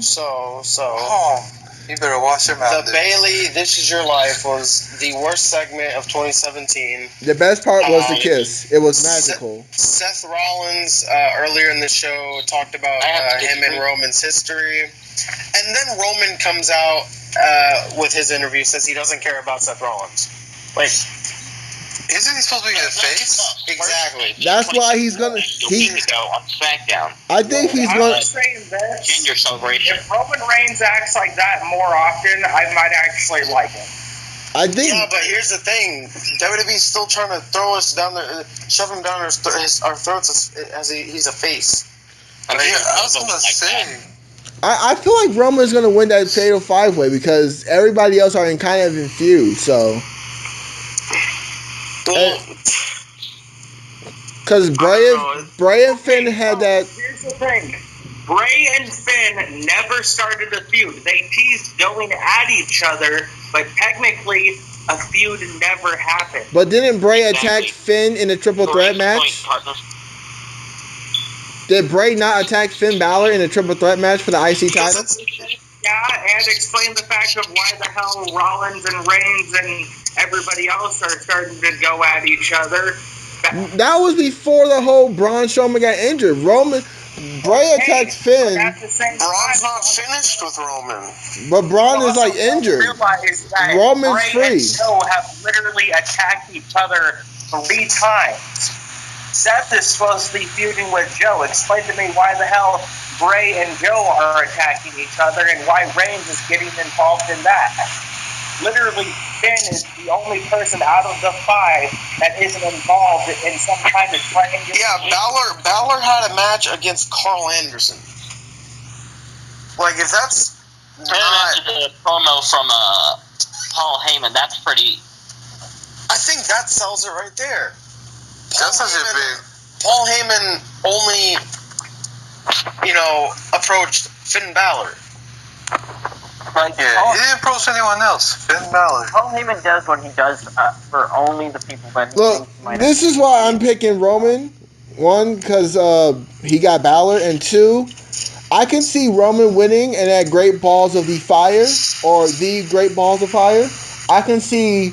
Oh, you better wash your mouth. The Bailey This Is Your Life was the worst segment of 2017. The best part was the kiss. It was magical. Seth Rollins earlier in the show talked about him and Roman's history. And then Roman comes out with his interview, says he doesn't care about Seth Rollins. Like, Isn't he supposed to be a face? Exactly. That's why he's gonna. on SmackDown. I think he's I'm gonna. just saying this. Ginger celebration. If Roman Reigns acts like that more often, I might actually like him. I think. Yeah, but here's the thing: WWE's still trying to throw us down there, shove him down our throats as he's a face. I was gonna say. I feel like Roman's gonna win that Fatal 5-Way because everybody else are kind of in feud. So Well, Because Bray and Finn had that. Here's the thing. Bray and Finn never started a feud. They teased going at each other, but technically a feud never happened. But didn't Bray attack Exactly. Finn in a triple threat match? Did Bray not attack Finn Balor in a triple threat match for the IC title? Yeah, and explain the fact of why the hell Rollins and Reigns and everybody else are starting to go at each other. That was before the whole Braun Strowman got injured. Bray attacked Finn, At the same Braun's time, not finished with Roman. but Braun is like injured. Realize that Roman's Bray free. and Joe have literally attacked each other 3 times. Seth is supposed to be feuding with Joe. Explain to me why the hell Bray and Joe are attacking each other and why Reigns is getting involved in that. Literally, Finn is the only person out of the 5 that isn't involved in some kind of triangle. Yeah, Balor had a match against Carl Anderson. Like, if that's And not... the promo from Paul Heyman, that's pretty... I think that sells it right there. That sounds a big. Paul Heyman only, approached Finn Balor. Like, Yeah, he didn't approach anyone else. Finn Balor. Paul Heyman does what he does for only the people that he Look, thinks might this is why I'm picking Roman. 1, because he got Balor, and 2, I can see Roman winning and at Great Balls of the Fire, or the Great Balls of Fire. I can see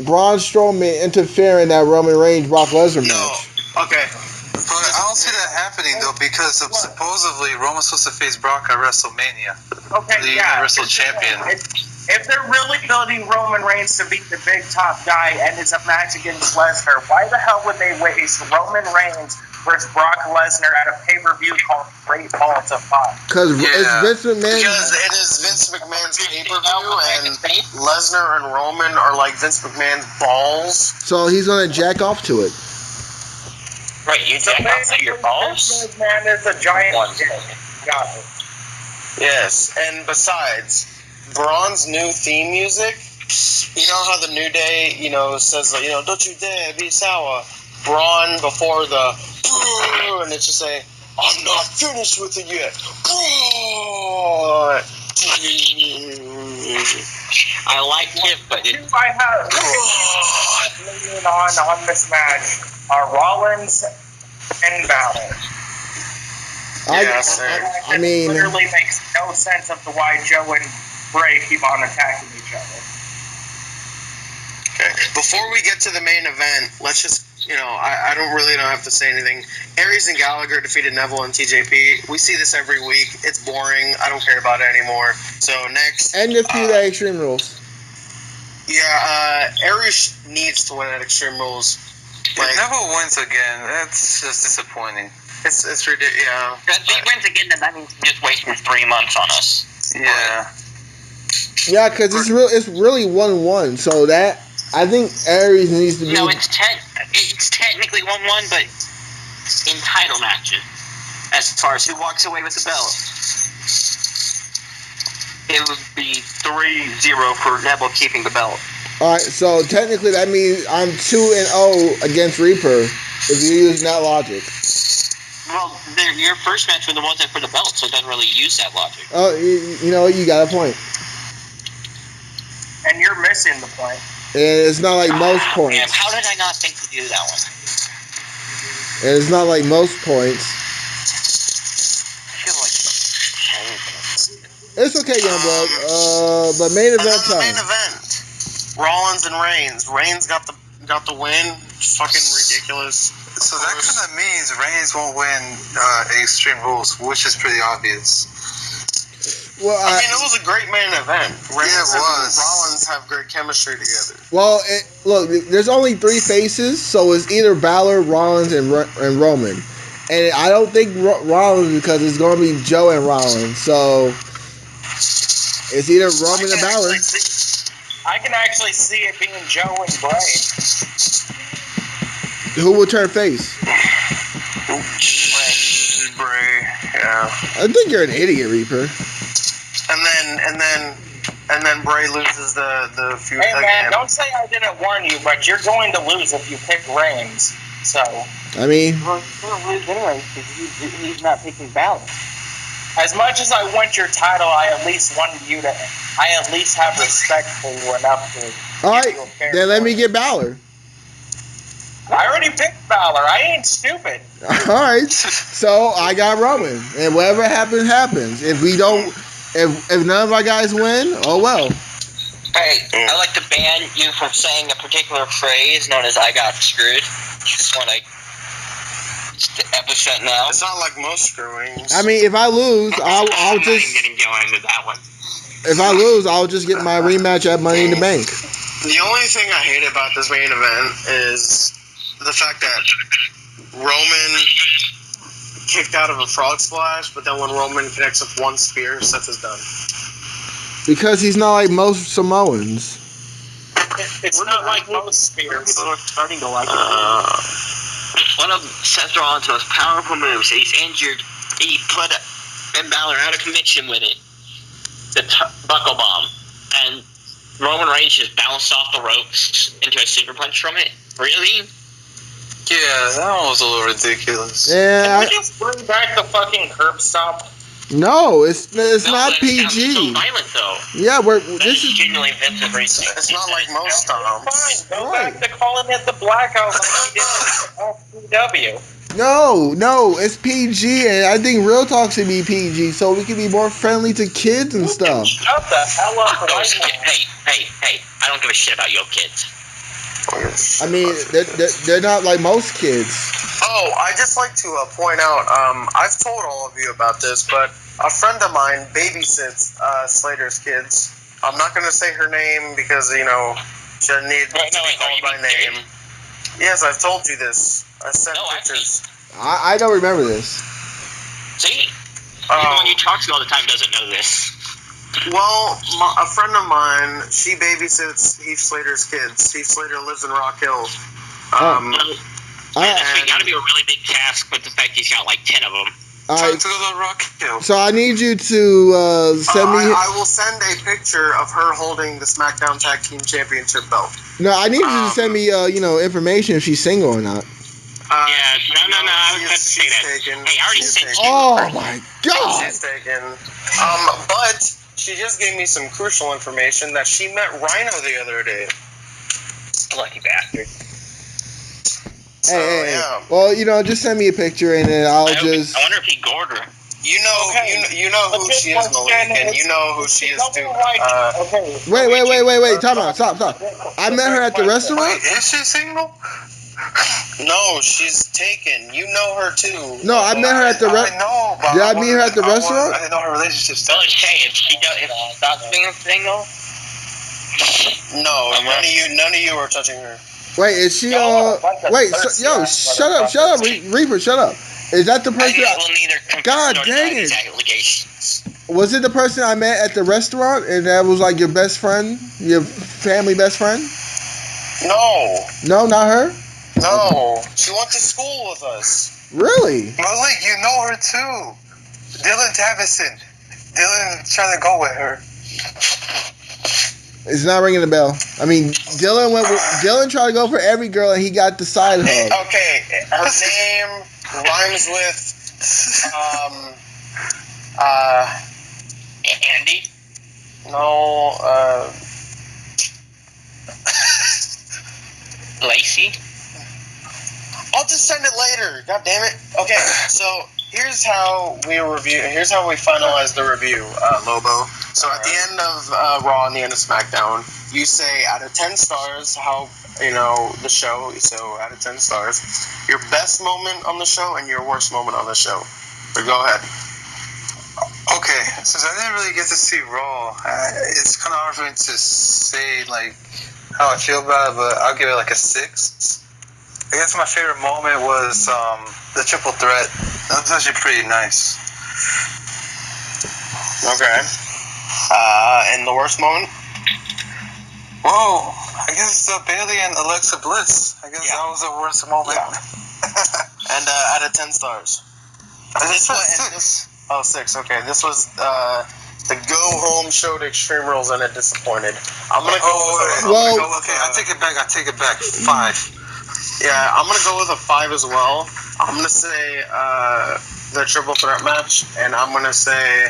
Braun Strowman interfering in that Roman Reigns Brock Lesnar No. match. Okay. But I don't see that happening though, because of supposedly Roman's supposed to face Brock at WrestleMania. Okay, The yeah. Universal Champion. If they're really building Roman Reigns to be the big top guy and it's a match against Lesnar, why the hell would they waste Roman Reigns versus Brock Lesnar at a pay-per-view called Great Balls of Fire? Because it's Yeah. Vince McMahon. Because it is Vince McMahon's pay-per-view, and Lesnar and Roman are like Vince McMahon's balls. So he's going to jack off to it. Right, you jack off to your balls? Vince McMahon is a giant dick. Got it. Yes, and besides, Braun's new theme music, you know how the New Day, says, don't you dare be sour. Braun before the, and it's just saying, I'm not finished with it yet. Braun. I like it, but I have leaning on this match are Rollins and Balor. I mean, it literally makes no sense of the why Joe and Bray keep on attacking each other. Okay. Before we get to the main event, let's just, I don't have to say anything. Aries and Gallagher defeated Neville and TJP. We see this every week. It's boring. I don't care about it anymore. So next. and the feud at Extreme Rules. Yeah, Aries needs to win at Extreme Rules. If Neville wins again, that's just disappointing. It's ridiculous. Yeah. If he wins again, then that means he's just wasting 3 months on us. Yeah. Yeah, because it's really 1-1. So that, I think Aries needs to be. No, it's technically 1-1, but in title matches, as far as who walks away with the belt, it would be 3-0 for Neville keeping the belt. Alright, so technically that means I'm 2-0 against Reaper if you're using that logic. Well, your first match was the one for the belt, so it doesn't really use that logic. Oh, you got a point. And you're missing the point. And it's not like most Man, points. how did I not think to do that one? And it's not like most points. I feel like It's okay, Youngblood. But main event The main time. event. Rollins and Reigns. Reigns got the win. Fucking ridiculous. So that kind of means Reigns won't win Extreme Rules, which is pretty obvious. Well, I mean, it was a great main event. Reigns it and was. Rollins have great chemistry together. look, there's only 3 faces, so it's either Balor, Rollins, and Roman. And I don't think Rollins, because it's going to be Joe and Rollins. So it's either Roman or Balor. I can actually see it being Joe and Bray. Who will turn face? Bray, yeah. I think you're an idiot, Reaper. And then and then Bray loses the feud Hey man, again. don't say I didn't warn you, but you're going to lose if you pick Reigns. So I mean, Well, he's gonna lose anyway because he's not picking Balor. as much as I want your title, I at least have respect for you enough to. all give right, you a fair then let me point. get Balor. I already picked Balor. I ain't stupid. All right, so I got Roman, and whatever happens, happens. If we don't, if none of our guys win, oh well. Hey, I'd like to ban you from saying a particular phrase known as "I got screwed." Just want to episode now. It's not like most screwings. I mean, if I lose, I'll I'm not just even gonna go into that one. if I lose, I'll just get my rematch at Money in the Bank. The only thing I hate about this main event is the fact that Roman kicked out of a frog splash, but then when Roman connects with one spear, Seth is done. Because he's not like most Samoans. It's not like most spears. Starting to like it. One of Seth Rollins' most powerful moves. He's injured. He put Ben Balor out of conviction with it. The buckle bomb, and Roman Reigns just bounced off the ropes into a super punch from it. Really? Yeah, that one was a little ridiculous. Yeah, Can we just bring back the fucking curb stomp? no, it's No, not that sounds so PG. violent though. Yeah, That this is is genuinely Vince's racing. It's not like most Fine, stomps. go Right. back to calling it the Blackout like we did in FCW. no, it's PG, and I think Real Talk should be PG, so we can be more friendly to kids and stuff. Shut the hell up Fuck those right kids. now. Hey, I don't give a shit about your kids. I mean, they're not like most kids. Oh, I just like to point out, I've told all of you about this, but a friend of mine babysits Slater's kids. I'm not going to say her name because, you know, she doesn't need to be called by name. Yes, I've told you this. I sent No, pictures. I don't remember this. See? Even when you talk to all the time doesn't know this. Well, a friend of mine, she babysits Heath Slater's kids. Heath Slater lives in Rock Hill. It's got to be a really big task with the fact he's got like 10 of them. All Time right, to go to Rock Hill. so I need you to send me. I will send a picture of her holding the SmackDown Tag Team Championship belt. No, I need you to send me information if she's single or not. Yeah, no, I was about to say that. Taken. Hey, I already She's sent taken. you. Oh my God! She's taken. But she just gave me some crucial information that she met Rhino the other day. Lucky bastard. So, Hey. yeah. Well, just send me a picture and then I'll I just. wonder if he gored her. You know, Okay. you know who Let's she just is, Malik, and you know who she is too. Okay. Wait! Time out! Stop! I met her at the restaurant. Wait, is she single? No, she's taken. You know her too. No, I met her at the I restaurant. know, but Did I meet her at the restaurant? I didn't know her relationship Well, status. hey, if she stops being single, No, none of you are touching her. Wait, is she? Wait, shut up, Reaper, shut up. Is that the I person? will neither confirm God nor dang deny it. these allegations. Was it the person I met at the restaurant and that was like your best friend, your family best friend? No, No, not her. no. She went to school with us. Really? Malik, you know her too. Dylan Davison. Dylan trying to go with her. It's not ringing a bell. I mean, Dylan tried to go for every girl and he got the side hug. Okay, her name rhymes with Andy? no, Lacey? I'll just send it later. God damn it. Okay, so here's how we finalize the review, Lobo. So at the end of Raw and the end of SmackDown, you say out of 10 stars how the show. So out of 10 stars, your best moment on the show and your worst moment on the show. So go ahead. Okay, since I didn't really get to see Raw, it's kind of hard for me to say like how I feel about it, but I'll give it like a 6. I guess my favorite moment was the triple threat. That was actually pretty nice. Okay. And the worst moment? Whoa, I guess it's Bailey and Alexa Bliss. I guess that was the worst moment. Yeah. And out of 10 stars. I just This put was 6. Oh, 6. Okay, this was The go home showed Extreme Rules and it disappointed. I'm gonna go. Okay, I take it back. 5. Yeah, I'm gonna go with a 5 as well. I'm gonna say the triple threat match, and I'm gonna say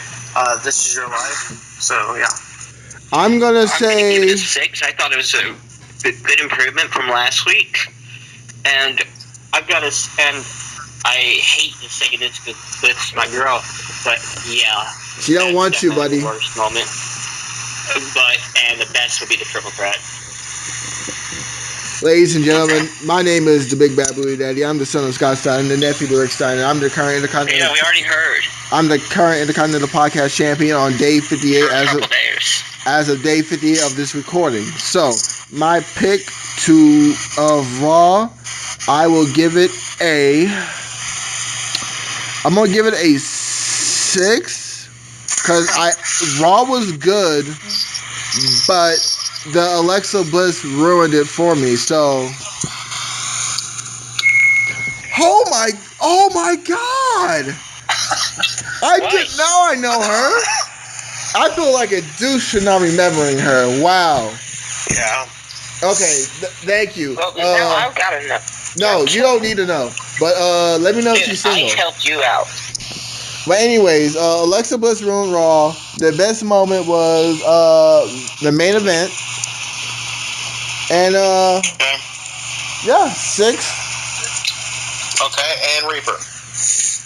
This Is Your Life. So yeah. I'm gonna I'm gonna give it say a 6. I thought it was a good improvement from last week, and I've got to. And I hate to say this because it's my girl, but yeah, she don't want you, definitely buddy. the worst moment. And the best would be the triple threat. Ladies and gentlemen, my name is the Big Bad Booty Daddy. I'm the son of Scott Steiner, the nephew of Rick Steiner. I'm the current Intercontinental. Yeah, we already heard. I'm the current Intercontinental Podcast Champion on day 58 For a couple days. as of day 58 of this recording. So, my pick of Raw, I will give it I'm gonna give it a 6 because Raw was good, but the Alexa Bliss ruined it for me. So, oh my God! Now I know her. I feel like a douche for not remembering her. Wow. Yeah. Okay, thank you. Well, now I've got to know. No, you don't need to know. But let me know if she's single. I helped you out. But anyways, Alexa Bliss ruined Raw. The best moment was the main event. And yeah, 6. Okay, and Reaper.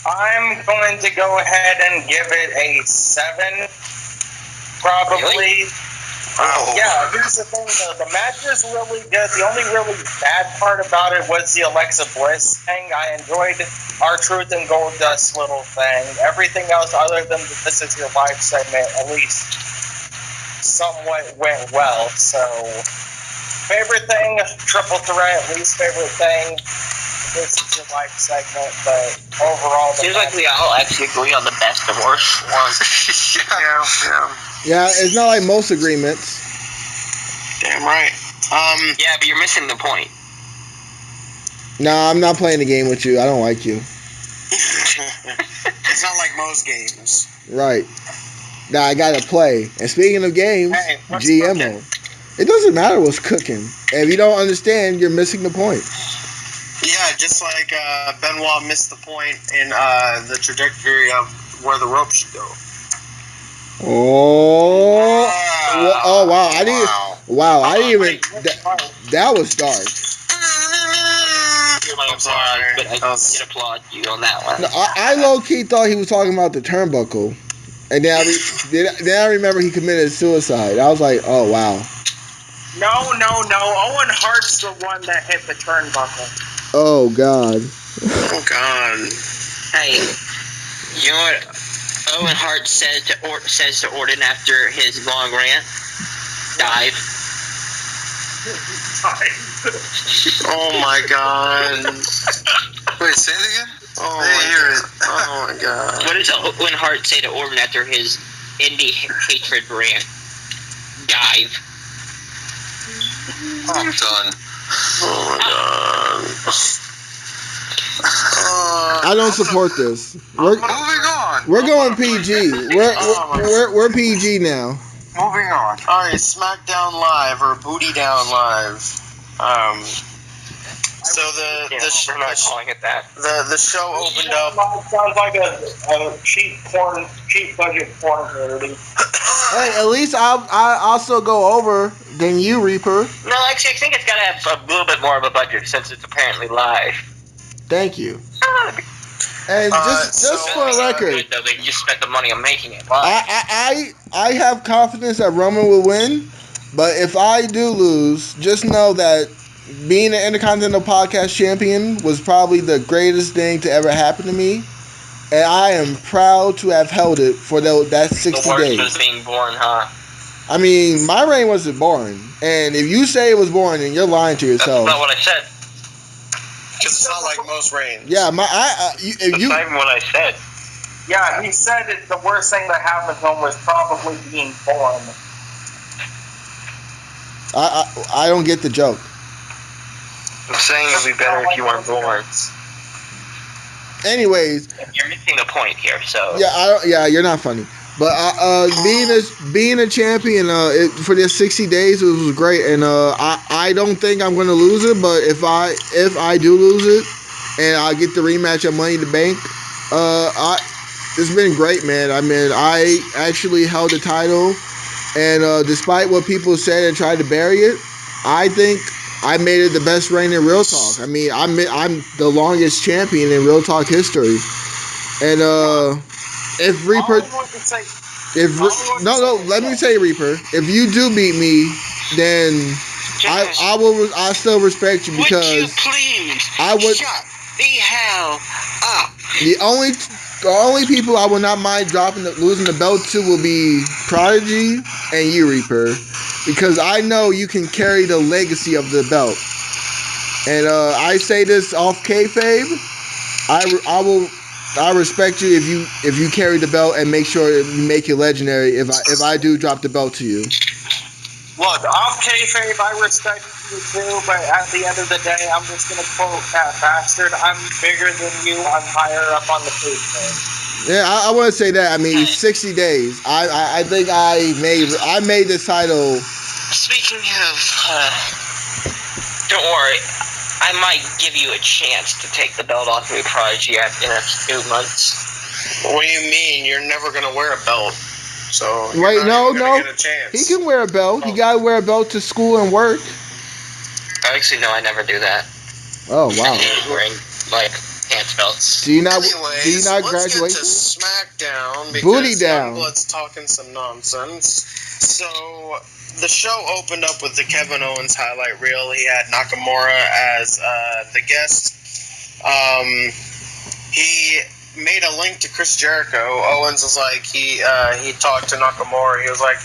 I'm going to go ahead and give it a 7. Probably. Really? Oh. Yeah, here's the thing though. The match is really good. The only really bad part about it was the Alexa Bliss thing. I enjoyed R-Truth and Goldust's little thing. Everything else other than the This Is Your Life segment at least somewhat went well. So, favorite thing, triple threat. Least favorite thing, This Is Your Life segment. But overall, the Seems like we all actually agree on the best and worst ones. Yeah. Yeah, it's not like most agreements. Damn right. Yeah, but you're missing the point. Nah, I'm not playing the game with you. I don't like you. It's not like most games. Right. Now I gotta play. And speaking of games, Hey, what's GMO. It doesn't matter what's cooking. If you don't understand, you're missing the point. Yeah, just like Benoit missed the point in the trajectory of where the rope should go. Oh. Oh wow! I didn't. Wow! I didn't even. That was dark. You're my applause, but I did applaud you on that one. No, I low key thought he was talking about the turnbuckle, and then I remember he committed suicide. I was like, oh wow. No. Owen Hart's the one that hit the turnbuckle. Oh god. Oh God. Hey, you know what Owen Hart says to Orton after his long rant? Dive. Oh my God. Wait, say it again? Oh I didn't hear it. Oh my God. What does Owen Hart say to Orton after his indie hatred rant? Dive. I'm done. Oh my God. I don't support this. Moving on. We're going PG. We're PG now. Moving on. All right, SmackDown Live or Booty Down Live. So We're not calling it that. the show opened up. Sounds like a cheap budget porn parody. Hey, at least I also go over than you, Reaper. No, actually, I think it's got to have a little bit more of a budget since it's apparently live. Thank you. And just for a record, Though they just spent the money on making it live. I have confidence that Roman will win, but if I do lose, just know that being an Intercontinental Podcast Champion was probably the greatest thing to ever happen to me, and I am proud to have held it for that 60 The worst days. was being born, huh? I mean, my reign wasn't boring, and if you say it was boring, then you're lying to That's yourself. not what I said. Because it's not like most reigns. Yeah, That's not even what I said. Yeah, he said it, the worst thing that happened to him was probably being born. I don't get the joke. I'm saying it would be better if you weren't born. Anyways, You're missing the point here, so. yeah, you're not funny. But being a champion for this 60 days, it was great, and I don't think I'm gonna lose it. But if I do lose it, and I get the rematch at Money in the Bank, it's been great, man. I mean, I actually held the title, and despite what people said and tried to bury it, I think I made it the best reign in Real Talk. I mean, I'm the longest champion in Real Talk history, and if Reaper, let me say, Reaper, if you do beat me, then I still respect you because would you please I would. shut the hell up? The only people I will not mind losing the belt to will be Prodigy and you, Reaper, because I know you can carry the legacy of the belt. And I say this off kayfabe. I respect you if you carry the belt and make sure you make it legendary. If I do drop the belt to you. Look, off kayfabe, I respect you too, but at the end of the day, I'm just gonna quote that bastard. I'm bigger than you. I'm higher up on the food chain. Yeah, I want to say that. I mean, 60 days. I think I made this title. Speaking of, don't worry, I might give you a chance to take the belt off me, Prodigy, in a few months. What do you mean? You're never gonna wear a belt. So Wait, no. Get a chance. He can wear a belt. He gotta wear a belt to school and work. Actually, no, I never do that. Oh wow. I hate wearing pants belts. Do you not Anyways, graduation? let's get to SmackDown because Booty down. Youngblood's talking some nonsense. So the show opened up with the Kevin Owens highlight reel. He had Nakamura as the guest. He made a link to Chris Jericho. Owens was like, he talked to Nakamura. He was like,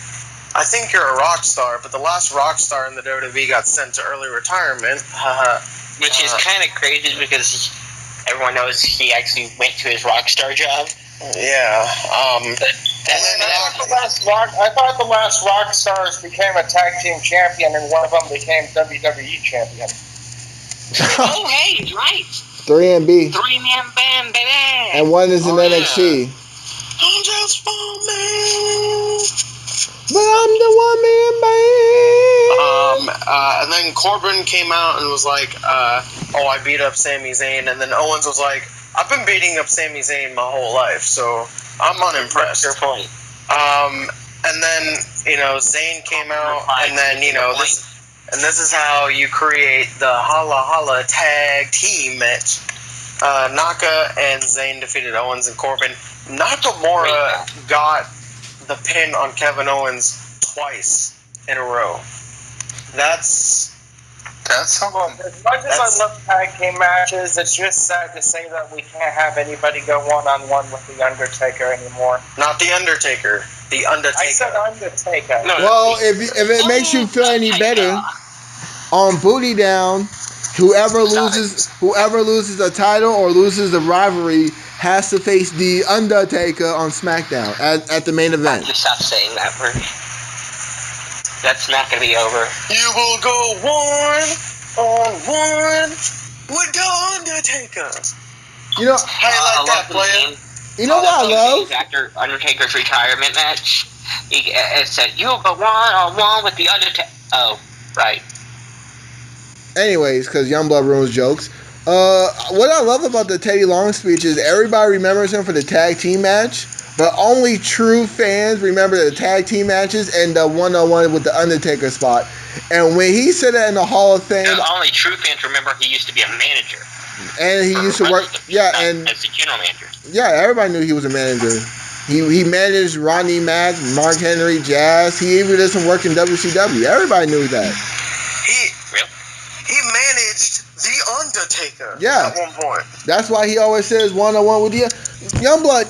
I think you're a rock star, but the last rock star in the WWE got sent to early retirement. Which is kind of crazy because everyone knows he actually went to his rock star job. Yeah. I thought the last rock stars became a tag team champion, and one of them became WWE champion. Oh, hey, he's right. 3MB. 3-man band, baby. And one is in NXT. I'm just one man. But I'm the one man band. And then Corbin came out and was like, I beat up Sami Zayn. And then Owens was like, I've been beating up Sami Zayn my whole life, so I'm unimpressed. That's your point. And then, Zayn came out, and then, this is how you create the Holla Holla tag team match. Naka and Zayn defeated Owens and Corbin. Nakamura got the pin on Kevin Owens twice in a row. That's something. As much as I love tag team matches, it's just sad to say that we can't have anybody go one-on-one with The Undertaker anymore. Not The Undertaker. The Undertaker. I said Undertaker. No, Well, if it makes you feel any better, on Booty Down, whoever loses a title or loses the rivalry has to face The Undertaker on SmackDown at the main event. Just stop saying that word. That's not going to be over. You will go 1-on-1 with The Undertaker. You know, How you like that, player? You know what I love? After Undertaker's retirement match, it said, "You'll go 1-on-1 with The Undertaker." Oh, right. Anyways, because Youngblood ruins jokes. What I love about the Teddy Long speech is everybody remembers him for the tag team match, but only true fans remember the tag team matches and the one-on-one with the Undertaker spot. And when he said that in the Hall of Fame, Only true fans remember he used to be a manager. and he used to work, and as the general manager. yeah, everybody knew he was a manager. He managed Rodney Mack, Mark Henry, Jazz. He even did some work in WCW. Everybody knew that. He managed The Undertaker Yeah. at one point. That's why he always says one-on-one with you. Youngblood,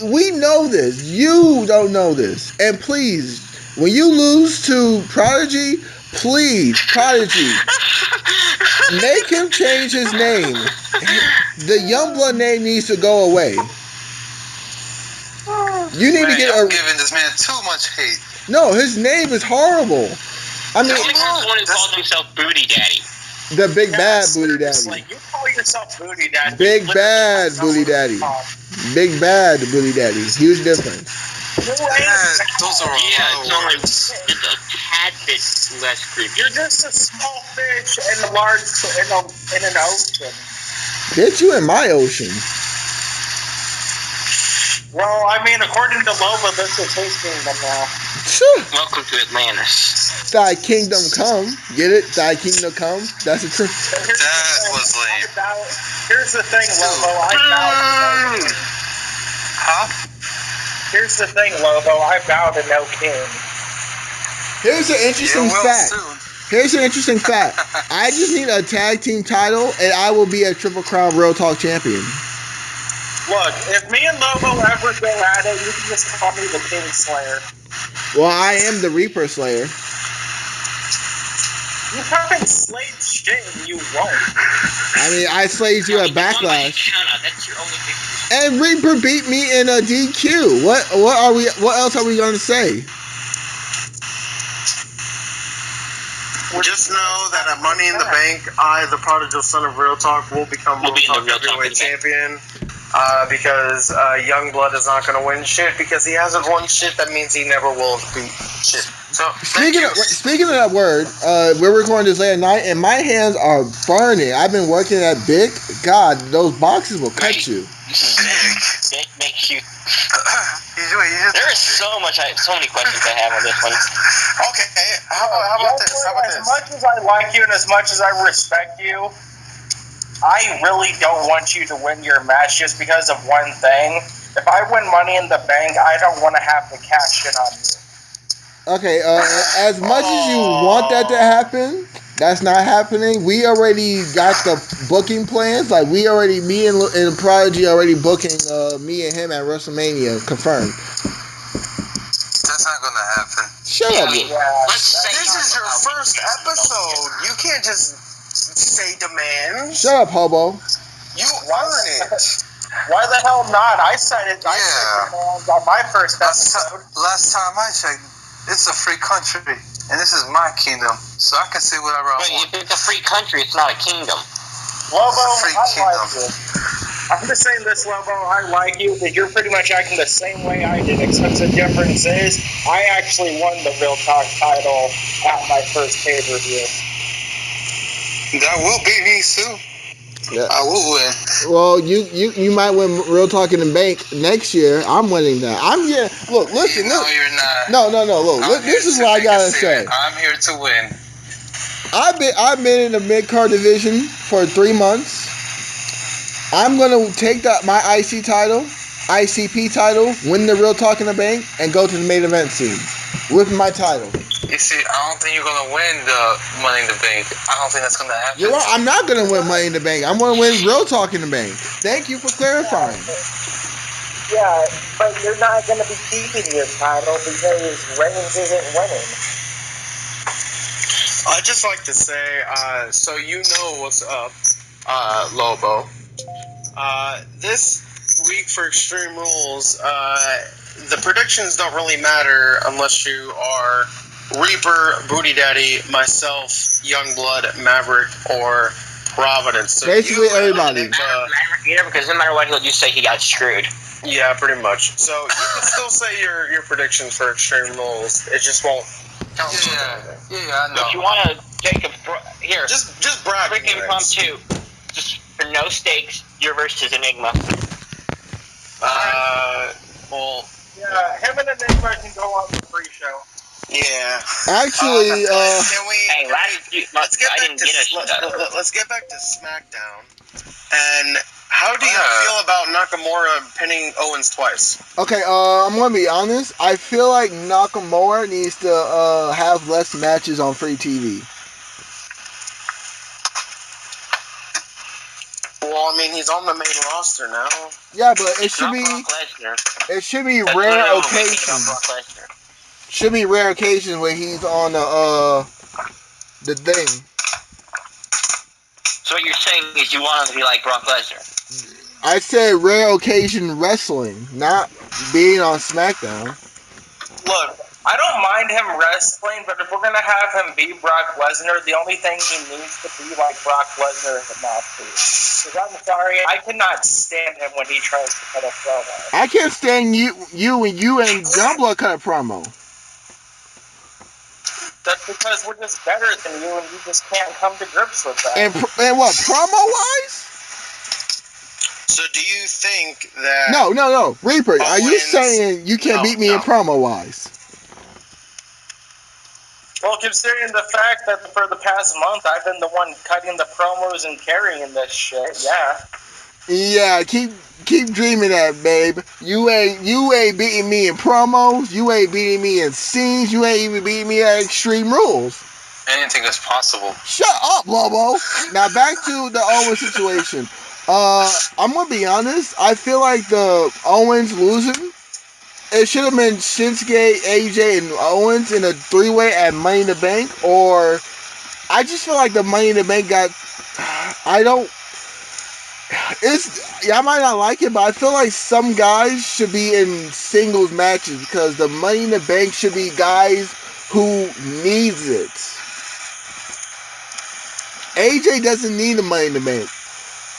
we know this. You don't know this. And please, when you lose to Prodigy, please, Prodigy, make him change his name. The Youngblood name needs to go away. You need to get I'm giving this man too much hate. No, his name is horrible. I mean, The only one who calls himself Booty Daddy. the big bad booty daddy. Like, you call yourself Booty Daddy. Big bad booty daddy. Big bad booty daddy. Huge difference. Those are Yeah, it's only words. it's a tad bit less creepy. You're just a small fish in a large in an ocean. Bitch, you in my ocean. Well, I mean, according to Loba, this is his kingdom now. Phew. Welcome to Atlantis. Thy kingdom come. Get it? Thy kingdom come. That's a trick. But here's That the thing, was lame. Here's the thing, Lobo. I bow to no king. Huh? Here's the thing, Lobo. I bow to no king. Here's an You interesting will fact. soon. Here's an interesting fact. I just need a tag team title, and I will be a Triple Crown Real Talk champion. Look, if me and Lobo ever go at it, you can just call me the King Slayer. Well, I am the Reaper Slayer. You haven't slayed shit and you won't. I mean, I slayed you at Backlash, That's your only victory. and Reaper beat me in a DQ. What else are we gonna say? Just know that at Money in the Bank, I, the prodigal son of Real Talk, will become Will Real be in the Talk Real Talk heavyweight event. champion. Because Youngblood is not going to win shit because he hasn't won shit. That means he never will beat shit. So Speaking of that word, we're recording this late at night, and my hands are burning. I've been working at Big. God, those boxes will cut you. It makes you. There There is so many questions I have on this one. Okay, how about this? How about As this? much as I like you and as much as I respect you, I really don't want you to win your match just because of one thing. If I win Money in the Bank, I don't want to have to cash in on you. Okay, as much as you want that to happen, that's not happening. We already got the booking plans. Like, me and Prodigy already booking me and him at WrestleMania, confirmed. That's not gonna happen. Shut Yeah, up. I mean, Yeah. let's say this is your first episode. You can't just say demands. Shut up, hobo. You earn it. Why the hell not? I said it. I said Yeah. demands on my first Last episode. time I checked, it's a free country, and this is my kingdom, so I can say whatever I But want. if it's a free country, it's not a kingdom. Lobo, Free I kingdom. like you. I'm just saying this, Lobo. I like you, but you're pretty much acting the same way I did, except the difference is I actually won the Real Talk title at my first pay-per-view. That will be me soon. Yeah. I will win. Well, you might win Real Talk in the Bank next year. I'm winning that. Look, listen, No, look. you're not. No, look. I'm This here is to what I make a gotta statement. say. I'm here to win. I've been in the mid card division for 3 months. I'm gonna take my ICP title, win the Real Talk in the Bank, and go to the main event scene with my title. You see, I don't think you're gonna win the Money in the Bank. I don't think that's gonna happen. You're right. I'm not gonna win Money in the Bank. I'm gonna win Real Talk in the Bank. Thank you for clarifying. Yeah, but you're not going to be keeping your title because Reigns isn't winning. I'd just like to say, so you know what's up, Lobo. This week for Extreme Rules, the predictions don't really matter unless you are Reaper, Booty Daddy, myself, Youngblood, Maverick, or Providence. So Basically you everybody. Yeah, because no matter what, he'll just say he got screwed. Yeah, pretty much. So you can still say your predictions for Extreme Rules. It just won't count. Yeah, I know. If you want to take here, Just brag. quick impromptu, just for no stakes, your versus Enigma. Well, Yeah, him and Enigma can go on the free show. yeah. Actually, Can we? Hey, Let's get I back didn't to get a let's get back to SmackDown. And how do you Yeah. feel about Nakamura pinning Owens twice? okay, I'm gonna be honest. I feel like Nakamura needs to have less matches on free TV. Well, I mean, he's on the main roster now. Yeah, but it It's should not be Brock Lesnar. it should be That's rare literally what we think about occasions. Brock Lesnar. Should be rare occasions where he's on the thing. So what you're saying is you want him to be like Brock Lesnar. I said rare occasion wrestling, not being on SmackDown. Look, I don't mind him wrestling, but if we're gonna have him be Brock Lesnar, the only thing he needs to be like Brock Lesnar is a mouthpiece. Because I'm sorry, I cannot stand him when he tries to cut a promo. I can't stand you and Youngblood cut a promo. That's because we're just better than you, and you just can't come to grips with that. And what, promo-wise? So do you think that... No. Reaper, are you Owens- saying you can't beat me in promo-wise? Well, considering the fact that for the past month I've been the one cutting the promos and carrying this shit, yeah. Yeah, keep dreaming that, babe. You ain't beating me in promos. You ain't beating me in scenes. You ain't even beating me at Extreme Rules. Anything is possible. Shut up, Lobo. Now back to the Owens situation. I'm gonna be honest. I feel like the Owens losing, it should have been Shinsuke, AJ, and Owens in a 3-way at Money in the Bank. Or I just feel like the Money in the Bank got. I might not like it, but I feel like some guys should be in singles matches because the Money in the Bank should be guys who needs it. AJ doesn't need the Money in the Bank.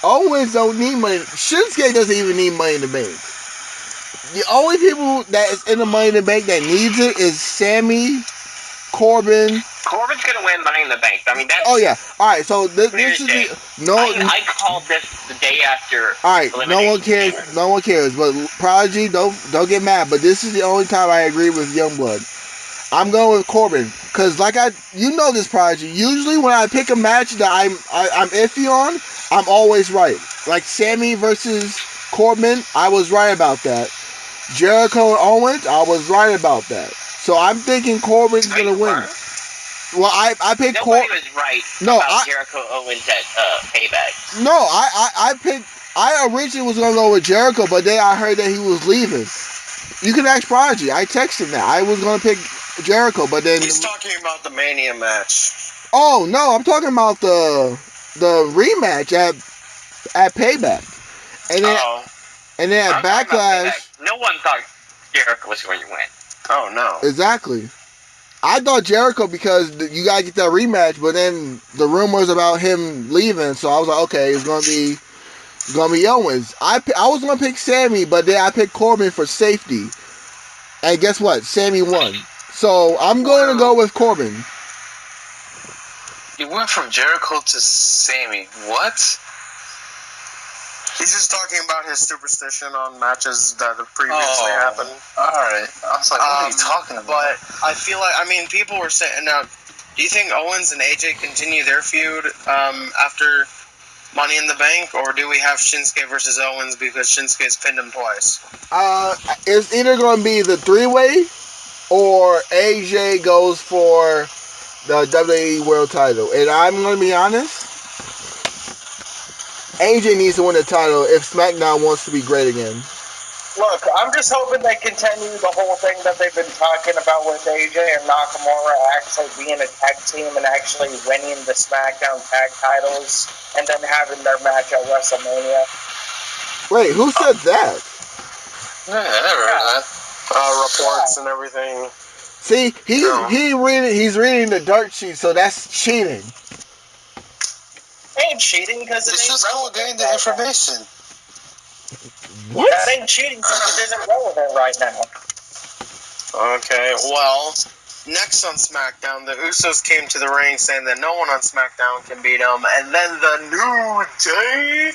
Owens don't need money. Shinsuke doesn't even need Money in the Bank. The only people that is in the Money in the Bank that needs it is Sammy, Corbin. Corbin's gonna win Money in the Bank. I mean, that's. Oh yeah. All right. So this is I called this the day after. All right. No one cares. No one cares. But Prodigy, don't get mad. But this is the only time I agree with Youngblood. I'm going with Corbin because, this Prodigy. Usually when I pick a match that I'm iffy on, I'm always right. Like Sammy versus Corbin, I was right about that. Jericho and Owens, I was right about that. So I'm thinking Corbin's gonna win. Well, I picked Corbin. Nobody was right No, about Jericho Owens at Payback. No, I picked. I originally was gonna go with Jericho, but then I heard that he was leaving. You can ask Prodigy. I texted him that I was gonna pick Jericho, but then He's talking about the Mania match. Oh no, I'm talking about the rematch at Payback, and then at Backlash. No one thought Jericho was going to win. Oh no! Exactly. I thought Jericho because you gotta get that rematch, but then the rumors about him leaving, so I was like, okay, it's gonna be Owens. I was gonna pick Sammy, but then I picked Corbin for safety, and guess what? Sammy won. So I'm going to go with Corbin. You went from Jericho to Sammy. What? He's just talking about his superstition on matches that have previously happened. Alright. I was like, what are you talking about? But I feel like, people were saying, now, do you think Owens and AJ continue their feud after Money in the Bank, or do we have Shinsuke versus Owens because Shinsuke's pinned him twice? It's either going to be the 3-way, or AJ goes for the WWE World Title. And I'm going to be honest, AJ needs to win the title if SmackDown wants to be great again. Look, I'm just hoping they continue the whole thing that they've been talking about with AJ and Nakamura actually being a tag team and actually winning the SmackDown tag titles and then having their match at WrestleMania. Wait, who said that? Yeah, I never heard that. Reports and everything. See, he's reading the dirt sheet, so that's cheating. Ain't cheating because It's just called getting the information. What? That ain't cheating because it isn't relevant right now. Okay, well, next on SmackDown, the Usos came to the ring saying that no one on SmackDown can beat them, and then the New Day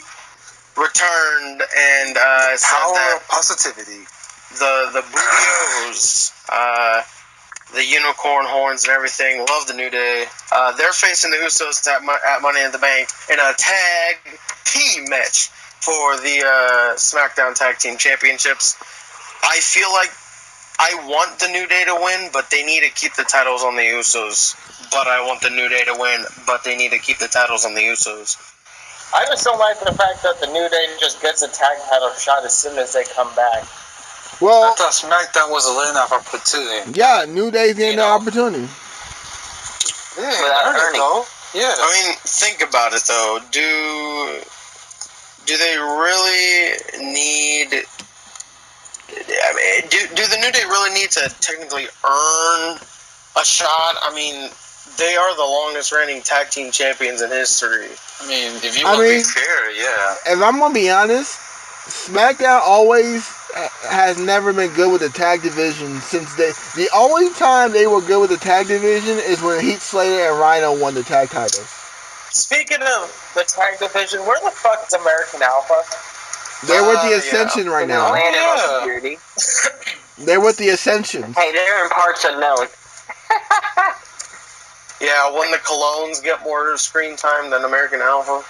returned and said that Positivity. the Bootios, the unicorn horns and everything, love the New Day. They're facing the Usos at Money in the Bank in a tag team match for the SmackDown Tag Team Championships. I feel like I want the New Day to win, but they need to keep the titles on the Usos. But I want the New Day to win, but they need to keep the titles on the Usos. I just don't like the fact that the New Day just gets a tag title shot as soon as they come back. Well, I thought SmackDown was a line-up opportunity. yeah, New Day's getting the opportunity. Yeah, there you go. Yeah. I mean, think about it though. Do they really need? I mean, Do the New Day really need to technically earn a shot? I mean, they are the longest reigning tag team champions in history. I mean, if you want to be fair, yeah. If I'm gonna be honest, SmackDown always has never been good with the tag division since the only time they were good with the tag division is when Heath Slater and Rhino won the tag titles. Speaking of the tag division, where the fuck is American Alpha? They're with the Ascension right now. Security. They're with the Ascension. Hey, they're in parts unknown. Yeah, when the Colognes get more screen time than American Alpha.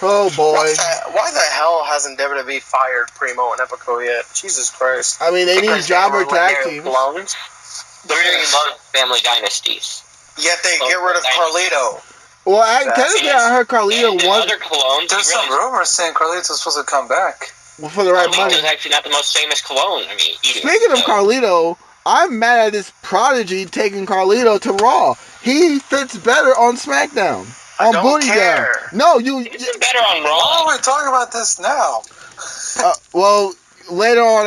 Oh boy. Why the hell hasn't WWE fired Primo and Epico yet? Jesus Christ. I mean, they need jobber tag teams. They're really love family dynasties. Yet they get rid of Carlito. Well, technically, I heard Carlito won. Other clones. There's some rumors saying Carlito's supposed to come back. Well, for the right money. Carlito's actually not the most famous clone. I mean, Speaking of Carlito, I'm mad at this prodigy taking Carlito to Raw. He fits better on SmackDown. On Booty Down. No, He's better on Raw. Why are we talking about this now? Well, later on,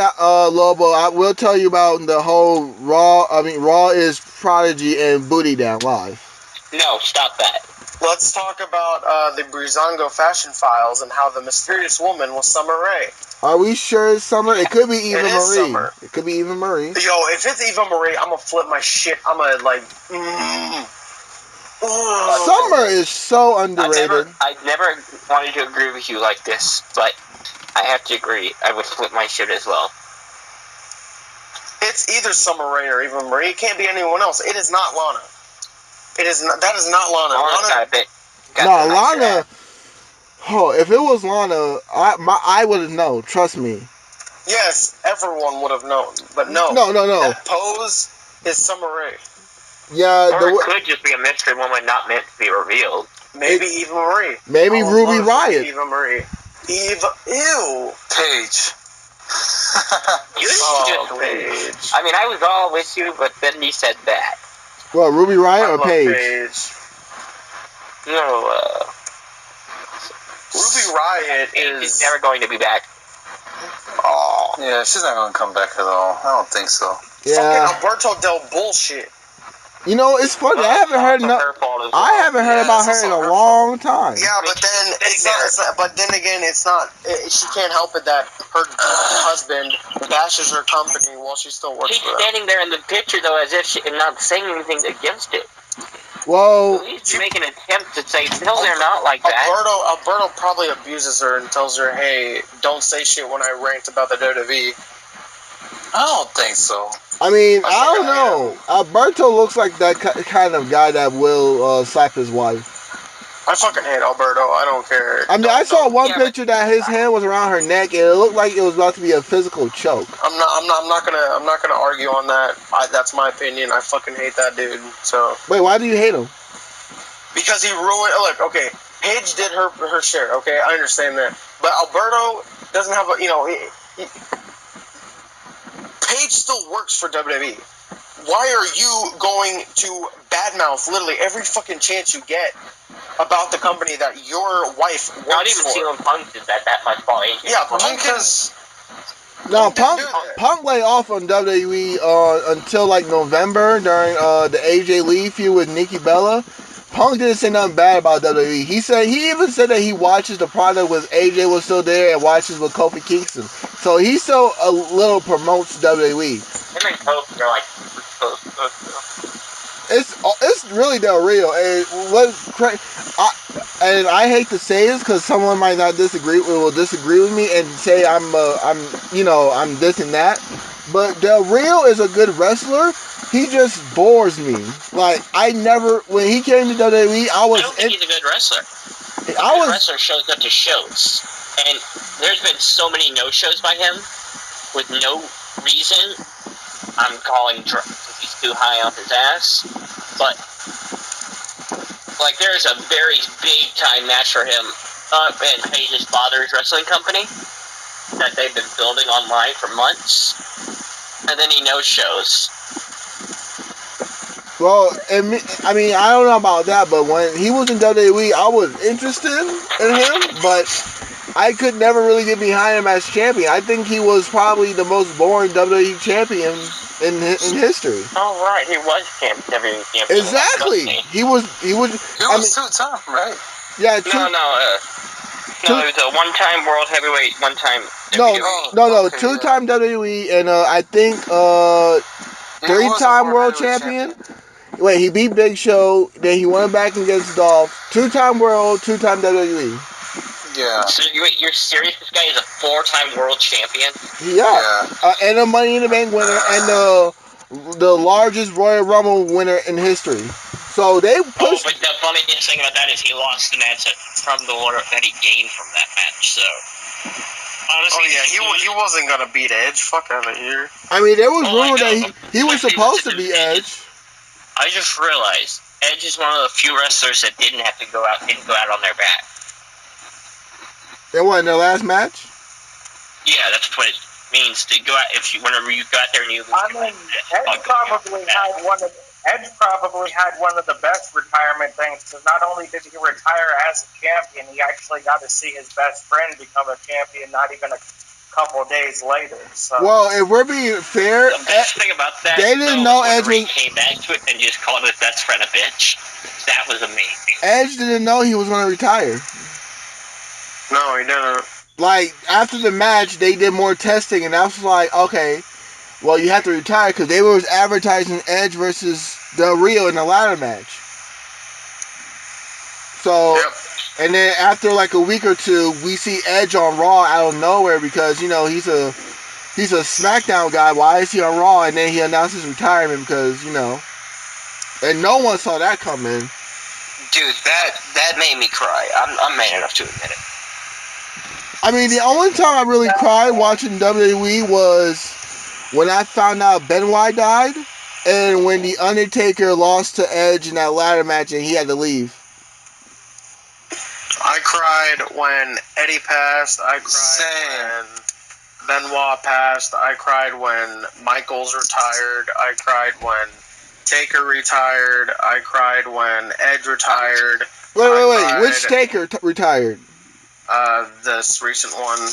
Lobo, I will tell you about the whole Raw. I mean, Raw is Prodigy and Booty Down live. No, stop that. Let's talk about the Breezango fashion files and how the mysterious woman was Summer Rae. Are we sure it's Summer? It could be Eva It is Marie. Summer. It could be Eva Marie. Yo, if it's Eva Marie, I'm gonna flip my shit. I'm gonna like. Summer is so underrated. I never wanted to agree with you like this, but I have to agree. I would flip my shit as well. It's either Summer Rae or Eva Marie. It can't be anyone else. It is not Lana. It is not. That is not Lana. No, Lana. Oh, if it was Lana, I would have known. Trust me. Yes, everyone would have known, but no. No. That pose is Summer Rae. Yeah, or it could just be a mystery woman not meant to be revealed. Maybe Eva Marie. Maybe Ruby Riott. Eva Marie. Ew. Paige. Paige. I mean, I was all with you, but then you said that. Well, Ruby Riott or Paige? No, Ruby Riott is never going to be back. Oh. Yeah, she's not going to come back at all. I don't think so. Yeah. Fucking Alberto Del bullshit. You know, it's funny. I haven't heard about her in a long time. Yeah, but then it's not. But then again, it's not. She can't help it that her husband bashes her company while she still works She's for them. standing there in the picture though, as if and not saying anything against it. Well, at least make an attempt to say no, they're not like that. Alberto probably abuses her and tells her, "Hey, don't say shit when I rant about the WWE." I don't think so. I mean, I don't know. Alberto looks like that kind of guy that will slap his wife. I fucking hate Alberto. I don't care. I mean, I saw one picture that his hand was around her neck, and it looked like it was about to be a physical choke. I'm not gonna argue on that. That's my opinion. I fucking hate that dude. So. Wait, why do you hate him? Because he ruined. Look, okay, Paige did her share. Okay, I understand that, but Alberto doesn't have a. Paige still works for WWE. Why are you going to badmouth literally every fucking chance you get about the company that your wife works for? Not even CM Punk did that much for AJ. Yeah, Punk is. No, Punk laid off on WWE until like November during the AJ Lee feud with Nikki Bella. Punk didn't say nothing bad about WWE. He even said that he watches the product when AJ was still there and watches with Kofi Kingston. So he still a little promotes WWE. Him and Kofi are like It's really Del Rio, and I hate to say this because someone might not will disagree with me and say I'm this and that. But Del Rio is a good wrestler. He just bores me. Like when he came to WWE, I don't think he's a good wrestler. A wrestler shows up to shows, and there's been so many no-shows by him with no reason. I'm calling drunk because he's too high off his ass. But, like, there's a very big-time match for him up in Paige's father's wrestling company that they've been building online for months. And then he no-shows. Well, I mean, I don't know about that, but when he was in WWE, I was interested in him, but I could never really get behind him as champion. I think he was probably the most boring WWE champion in history. Oh right, he was WWE champion. Exactly. He was. He was 2-time, right? Yeah. No, he was a one-time world heavyweight, one-time. No. 2-time WWE, and I think 3-time world champion. Wait, he beat Big Show, then he went back against Dolph. 2-time world, 2-time WWE. Yeah. So you're serious? This guy is a 4-time world champion? Yeah. And a Money in the Bank winner, and the largest Royal Rumble winner in history. So they pushed. But the funniest thing about that is he lost the match from the order that he gained from that match. So honestly, he wasn't gonna beat Edge. Fuck out of here. I mean, there was rumor that he was supposed to be Edge. I just realized Edge is one of the few wrestlers that didn't go out on their back. They won their last match. Yeah, that's what it means to go out. Whenever you got there and you. I mean, Edge probably had one of the best retirement things, because not only did he retire as a champion, he actually got to see his best friend become a champion not even a couple of days later. So. Well, if we're being fair, the best thing about that, they didn't know Edge was came back to it and just called his best friend a bitch. That was amazing. Edge didn't know he was going to retire. No, he didn't. Like, after the match, they did more testing, and I was like, okay, well, you have to retire, because they were advertising Edge versus Del Rio in the ladder match. So, and then after like a week or two, we see Edge on Raw out of nowhere, because, you know, he's a SmackDown guy. Why is he on Raw? And then he announced his retirement because, you know, and no one saw that coming. Dude, that made me cry. I'm man enough to admit it. I mean, the only time I really cried watching WWE was when I found out Benoit died, and when The Undertaker lost to Edge in that ladder match and he had to leave. I cried when Eddie passed. I cried when Benoit passed. I cried when Michaels retired. I cried when Taker retired. I cried when Edge retired. Wait. Which Taker retired? This recent one.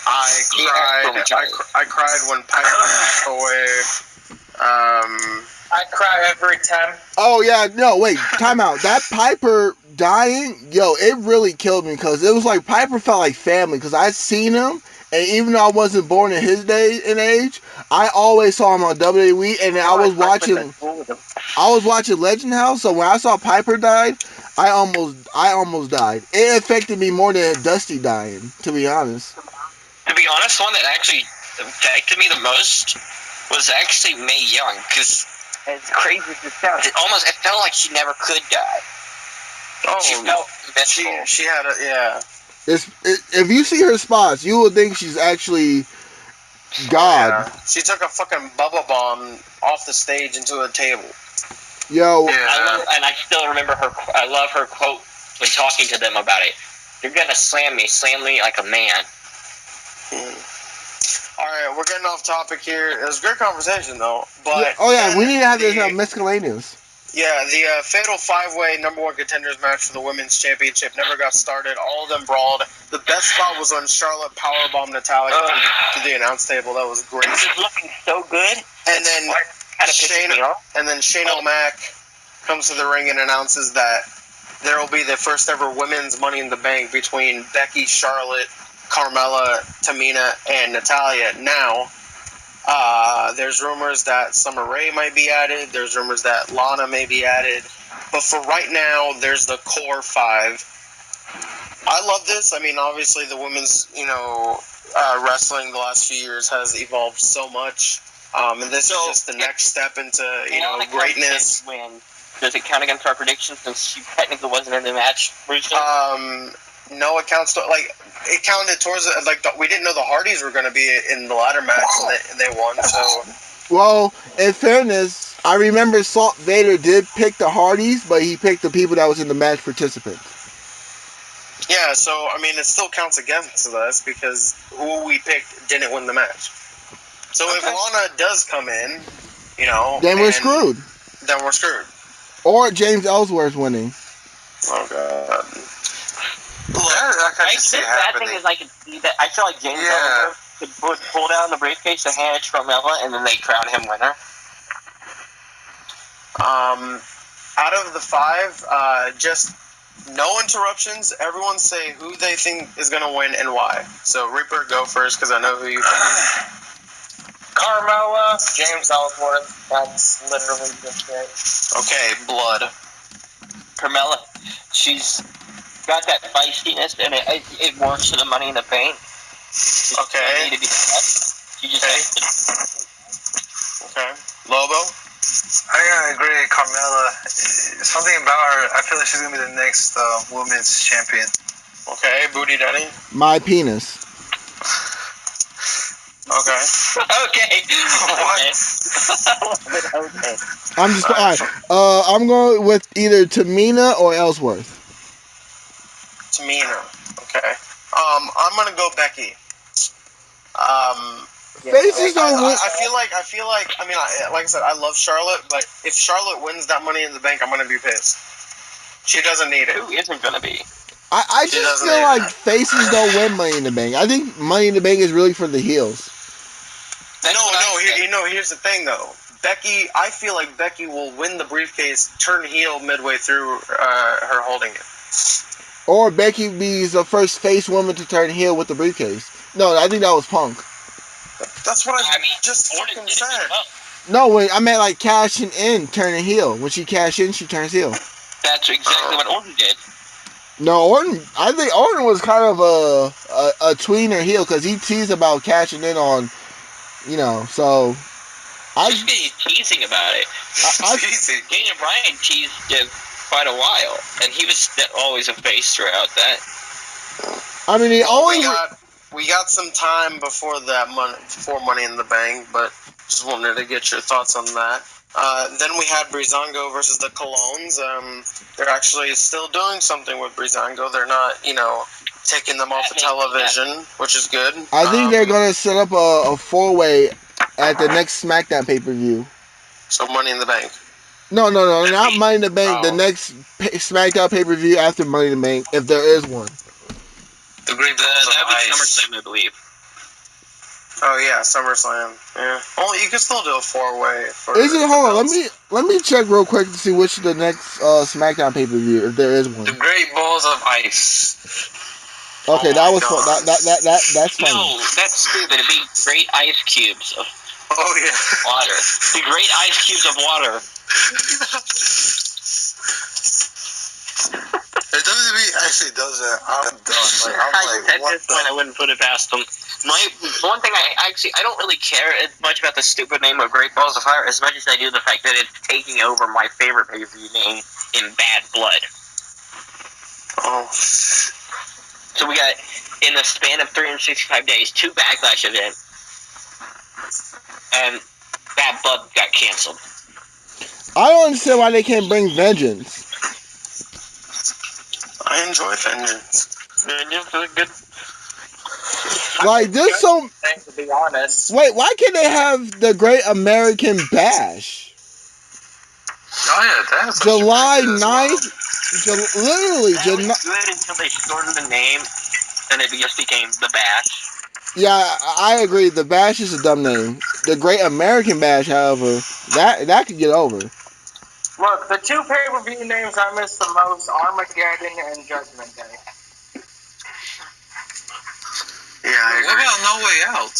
I cried when Piper passed away. I cry every time. Oh yeah, no, wait, time out. That Piper dying, yo, it really killed me, because it was like Piper felt like family, because I'd seen him, and even though I wasn't born in his day and age, I always saw him on WWE, and I was watching Legend House, so when I saw Piper died, I almost died. It affected me more than Dusty dying, to be honest. To be honest, the one that actually affected me the most was actually Mae Young, because as crazy as it sounds, it felt like she never could die. Oh, she felt invincible. She had a, yeah. If you see her spots, you would think she's actually God. Yeah. She took a fucking bubble bomb off the stage into a table. Yo. Yeah. I still remember her. I love her quote when talking to them about it. You're gonna slam me like a man. Alright, we're getting off topic here. It was a great conversation, though. But we need to have this miscellaneous. Yeah, the Fatal 5-Way #1 Contenders match for the Women's Championship never got started. All of them brawled. The best spot was when Charlotte powerbombed Natalya to the announce table. That was great. This is looking so good. And then Shane O'Mac comes to the ring and announces that there will be the first ever women's Money in the Bank between Becky, Charlotte, Carmella, Tamina, and Natalya. Now, there's rumors that Summer Rae might be added. There's rumors that Lana may be added. But for right now, there's the core 5. I love this. I mean, obviously, the women's, wrestling the last few years has evolved so much. And this is just the next step into, greatness. Does it count against our predictions since she technically wasn't in the match originally? No, it counts. It counted towards we didn't know the Hardys were going to be in the ladder match, and they won. So, well, in fairness, I remember Salt Vader did pick the Hardys, but he picked the people that was in the match participants. Yeah, so I mean, it still counts against us because who we picked didn't win the match. So if Lana does come in, then we're screwed. Then we're screwed. Or James Ellsworth's winning. Oh God. I can Right? just see The it bad thing happening. is I can see that. I feel like James Yeah. Ellsworth could pull down the briefcase to hand it to Carmella, and then they crown him winner. Out of the 5, just no interruptions. Everyone say who they think is going to win and why. So, Reaper, go first because I know who you think. Carmella, James Ellsworth. That's literally just it. Okay, Blood. Carmella, she's got that feistiness, and it works for the Money in the Bank. She Okay. doesn't need to be the best. She just has to. Okay. Lobo? I gotta agree, Carmella. Something about her, I feel like she's gonna be the next women's champion. Okay, Booty Daddy? My penis. Okay. Okay. What? Okay. I'm just alright. I'm going with either Tamina or Ellsworth. Tamina. Okay. I'm gonna go Becky. Faces don't win. I feel like. I mean, like I said, I love Charlotte, but if Charlotte wins that Money in the Bank, I'm gonna be pissed. She doesn't need it. Who isn't gonna be? I She just doesn't feel either. like faces don't win Money in the Bank. I think Money in the Bank is really for the heels. Here's the thing though. Becky, I feel like Becky will win the briefcase, turn heel midway through her holding it. Or Becky be the first face woman to turn heel with the briefcase. No, I think that was Punk. That's what I, I mean, just Orton fucking did it said. as well. No, I meant like cashing in, turning heel. When she cash in, she turns heel. That's exactly what Orton did. No, Orton. I think Orton was kind of a tweener heel because he teased about cashing in on, So, Just because he's teasing about it. Easy. Daniel Bryan teased it quite a while, and he was always a face throughout that. I mean, he Well, always. we got some time before Money in the Bank, but just wanted to get your thoughts on that. Then we had Breezango versus the Colognes. They're actually still doing something with Breezango. They're not, taking them off the television, which is good. I think they're gonna set up a 4-way at the next SmackDown pay-per-view. So Money in the Bank. No, not Money in the Bank. Oh. The next SmackDown pay-per-view after Money in the Bank, if there is one. The Great Balls of That would be Ice. SummerSlam, I believe. Oh yeah, SummerSlam. Yeah. Well, you can still do a 4-way. Is it? Hold on. Let me check real quick to see which the next SmackDown pay-per-view, if there is one. The Great Balls of Ice. Okay, Oh that my was fun. God. That's funny. No, that's stupid. It'd be great ice cubes of Oh yeah. water. The great ice cubes of water. If WWE actually does that, I'm done. Like, At what this point, I wouldn't put it past them. One thing I don't really care as much about the stupid name of Great Balls of Fire as much as I do the fact that it's taking over my favorite pay-per-view name in Bad Blood. Oh. So we got, in the span of 365 days, 2 Backlash events, and Bad Blood got canceled. I don't understand why they can't bring Vengeance. I enjoy Vengeance. Vengeance is good. Like this, so To be honest. wait, why can't they have the Great American Bash? Oh yeah, that's July actually pretty good 9th, literally, That was good until they shortened the name, and it just became The Bash. yeah, I agree. The Bash is a dumb name. The Great American Bash, however, that could get over. Look, the 2 pay-per-view names I miss the most, Armageddon and Judgment Day. Yeah, I What agree. about No Way Out?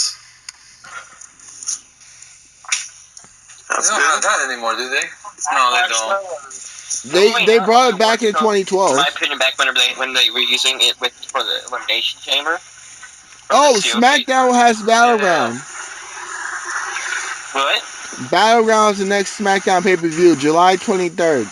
That's They don't have good. that anymore, do they? No, they don't. They brought it back in 2012. In my opinion, back when they were using it for the Elimination Chamber. Oh, the COP. SmackDown has Battleground. What? Battleground's the next SmackDown pay-per-view, July 23rd.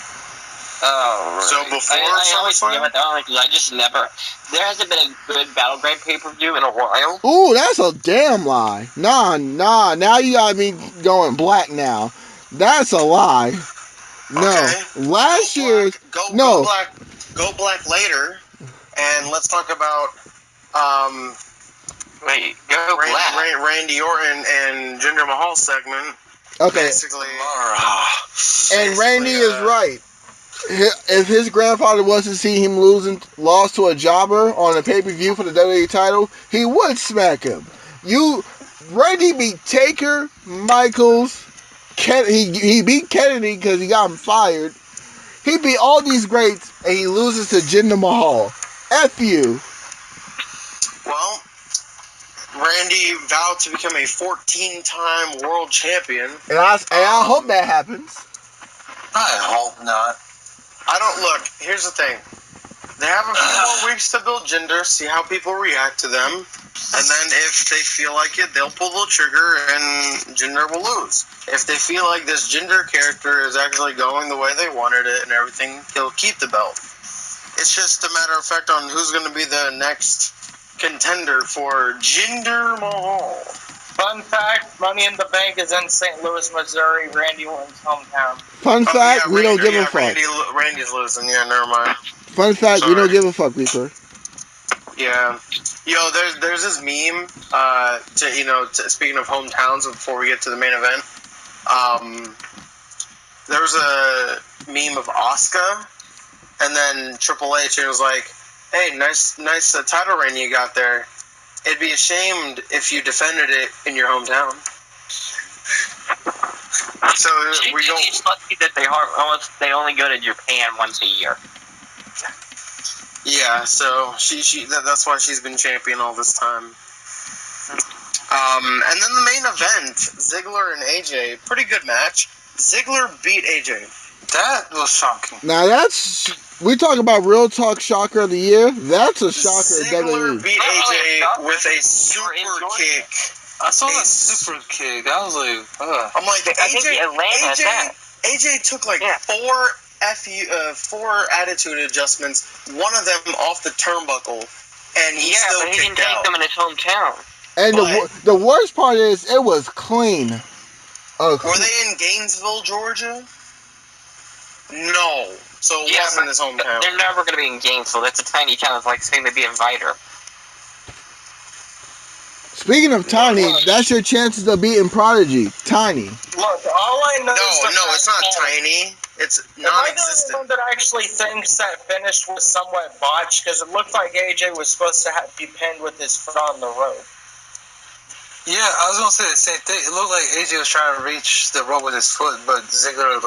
Oh, right. So before I always SummerSlam? forget about that one because I just never. There hasn't been a good Battleground pay-per-view in a while. Ooh, that's a damn lie. Nah. Now you got me going black now. That's a lie. No. Okay. Last year's... Go black later, and let's talk about Wait, go black. Randy Orton and Jinder Mahal segment. Okay. Basically, And Randy is right. if his grandfather was to see him lost to a jobber on a pay-per-view for the WWE title, he would smack him. Randy beat Taker, Michaels, he beat Kennedy because he got him fired. He beat all these greats, and he loses to Jinder Mahal. F you. Well, Randy vowed to become a 14-time world champion. And I hope that happens. I hope not. I don't look. Here's the thing. They have a few more weeks to build Jinder, see how people react to them, and then if they feel like it, they'll pull the trigger and Jinder will lose. If they feel like this Jinder character is actually going the way they wanted it and everything, he'll keep the belt. It's just a matter of fact on who's going to be the next contender for Jinder Mahal. Fun fact, Money in the Bank is in St. Louis, Missouri, Randy Orton's hometown. Fun fact, we don't give a fuck. Randy's losing, yeah, never mind. Fun fact, we don't give a fuck, Reaper. Yeah. Yo, there's this meme, speaking of hometowns before we get to the main event, there was a meme of Asuka, and then Triple H, and it was like, hey, nice title reign you got there. It'd be ashamed if you defended it in your hometown. So we don't. It's lucky that they only go to Japan once a year. Yeah, so that's why she's been champion all this time. And then the main event, Ziggler and AJ, pretty good match. Ziggler beat AJ. That was shocking. Now we talk about real talk shocker of the year. That's a shocker. Ziggler beat AJ with a super kick. I saw that super kick. I was like, ugh. I'm like, AJ took like four attitude adjustments, one of them off the turnbuckle, and he still but he kicked didn't take out. them in his hometown. And the worst part is, it was clean. Were they in Gainesville, Georgia? No. So it wasn't his hometown. They're never going to be in Gainesville. That's a tiny town. It's like saying they'd be in Viter. Speaking of tiny, that's your chances of beating Prodigy. Tiny. Look, all I know is it's not tiny. It's non-existent. Am I the only one that actually thinks that finish was somewhat botched? Because it looked like AJ was supposed to be pinned with his foot on the rope. Yeah, I was gonna say the same thing. It looked like AJ was trying to reach the rope with his foot, but Ziggler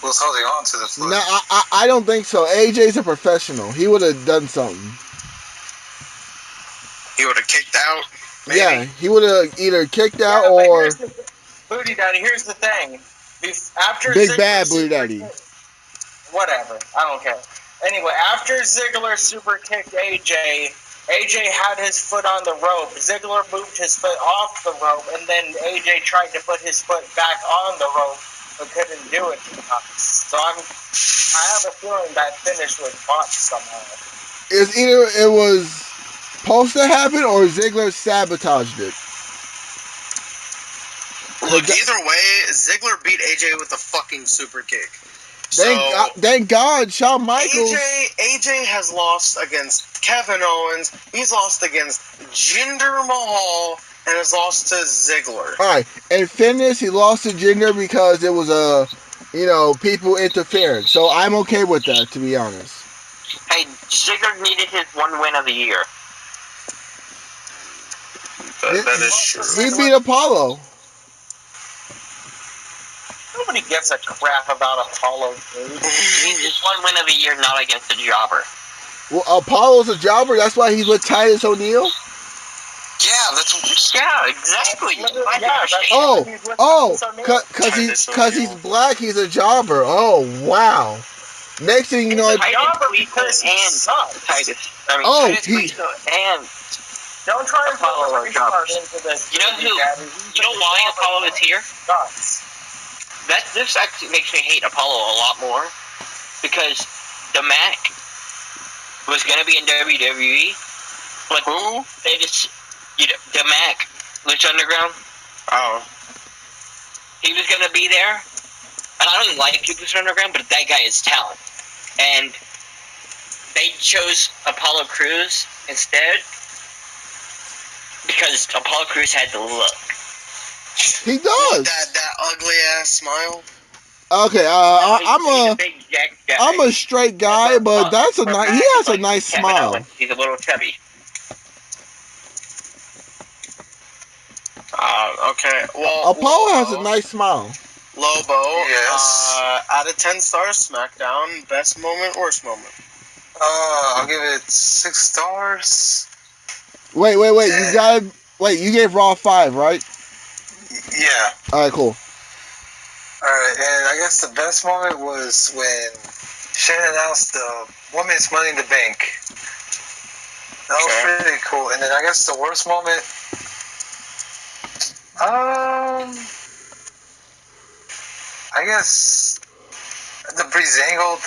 was holding on to the foot. No, I don't think so. AJ's a professional. He would have done something. He would have kicked out. Maybe. Yeah, he would have either kicked out or Booty Daddy. Here's the thing. After Big Ziggler Bad Booty Daddy. Whatever. I don't care. Anyway, after Ziggler super kicked AJ had his foot on the rope. Ziggler moved his foot off the rope, and then AJ tried to put his foot back on the rope, but couldn't do it. So I have a feeling that finish was botched somehow. It's either it was supposed to happen or Ziggler sabotaged it. Look, either way, Ziggler beat AJ with a fucking super kick. Thank God, Shawn Michaels. AJ has lost against Kevin Owens. He's lost against Jinder Mahal and has lost to Ziggler. All right, in fairness, he lost to Jinder because it was people interference. So I'm okay with that, to be honest. Hey, Ziggler needed his one win of the year. That is true. He beat Apollo. Nobody gives a crap about Apollo, dude. Just one win of the year, not against a jobber. Well, Apollo's a jobber. That's why he's with Titus O'Neil. Yeah, exactly. Because he's black, he's a jobber. Oh, wow. Next thing you know, Titus and don't try and Apollo into this. You know why Apollo is here? This actually makes me hate Apollo a lot more, because the Mac was going to be in WWE, but they just, the Mac, Lucha Underground, he was going to be there, and I don't like Lucha Underground, but that guy is talent, and they chose Apollo Crews instead, because Apollo Crews had the look. He does. That ugly ass smile. Okay, he's a big Yeah, I'm a straight guy, but that's a nice. He has a nice smile. He's a little chubby. Okay. Well, Apollo has a nice smile. Lobo. Yes. Out of 10 stars, SmackDown. Best moment, worst moment. I'll give it 6 stars. Wait. You gave Raw 5, right? Yeah. All right, cool. Alright, and I guess the best moment was when Shane announced the Women's Money in the Bank. That was pretty cool. And then I guess the worst moment, I guess the Breezangle,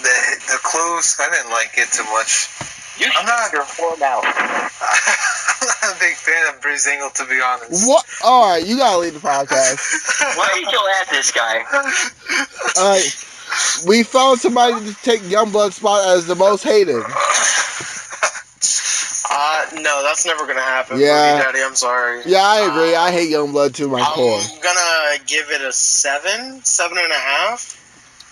the clues. I didn't like it too much. I'm not your whore mouth. I'm not a big fan of Breezangle, to be honest. What? All right, you gotta leave the podcast. Why are you still at this guy? All right, we found somebody to take Youngblood's spot as the most hated. No, that's never gonna happen. Yeah. Daddy, I'm sorry. Yeah, I agree. I hate Youngblood to my core. I'm gonna give it a 7.5.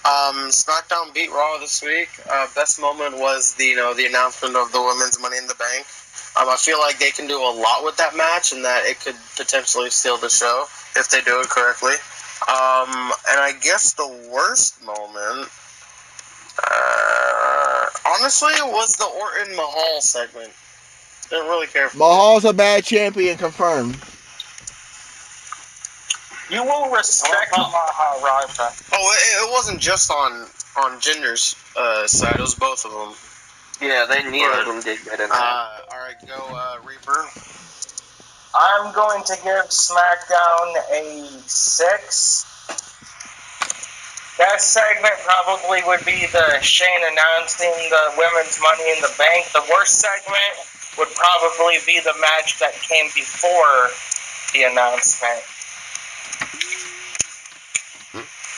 SmackDown beat Raw this week. Best moment was the announcement of the Women's Money in the Bank. I feel like they can do a lot with that match, and that it could potentially steal the show if they do it correctly. And I guess the worst moment, honestly, it was the Orton Mahal segment. Didn't really care for Mahal's a bad champion, confirmed. You will respect Maharaja. Oh, it wasn't just on Jinder's side. It was both of them. Yeah, neither of them did good in that. Alright, go, Reaper. I'm going to give SmackDown a 6. That segment probably would be the Shane announcing the Women's Money in the Bank. The worst segment would probably be the match that came before the announcement.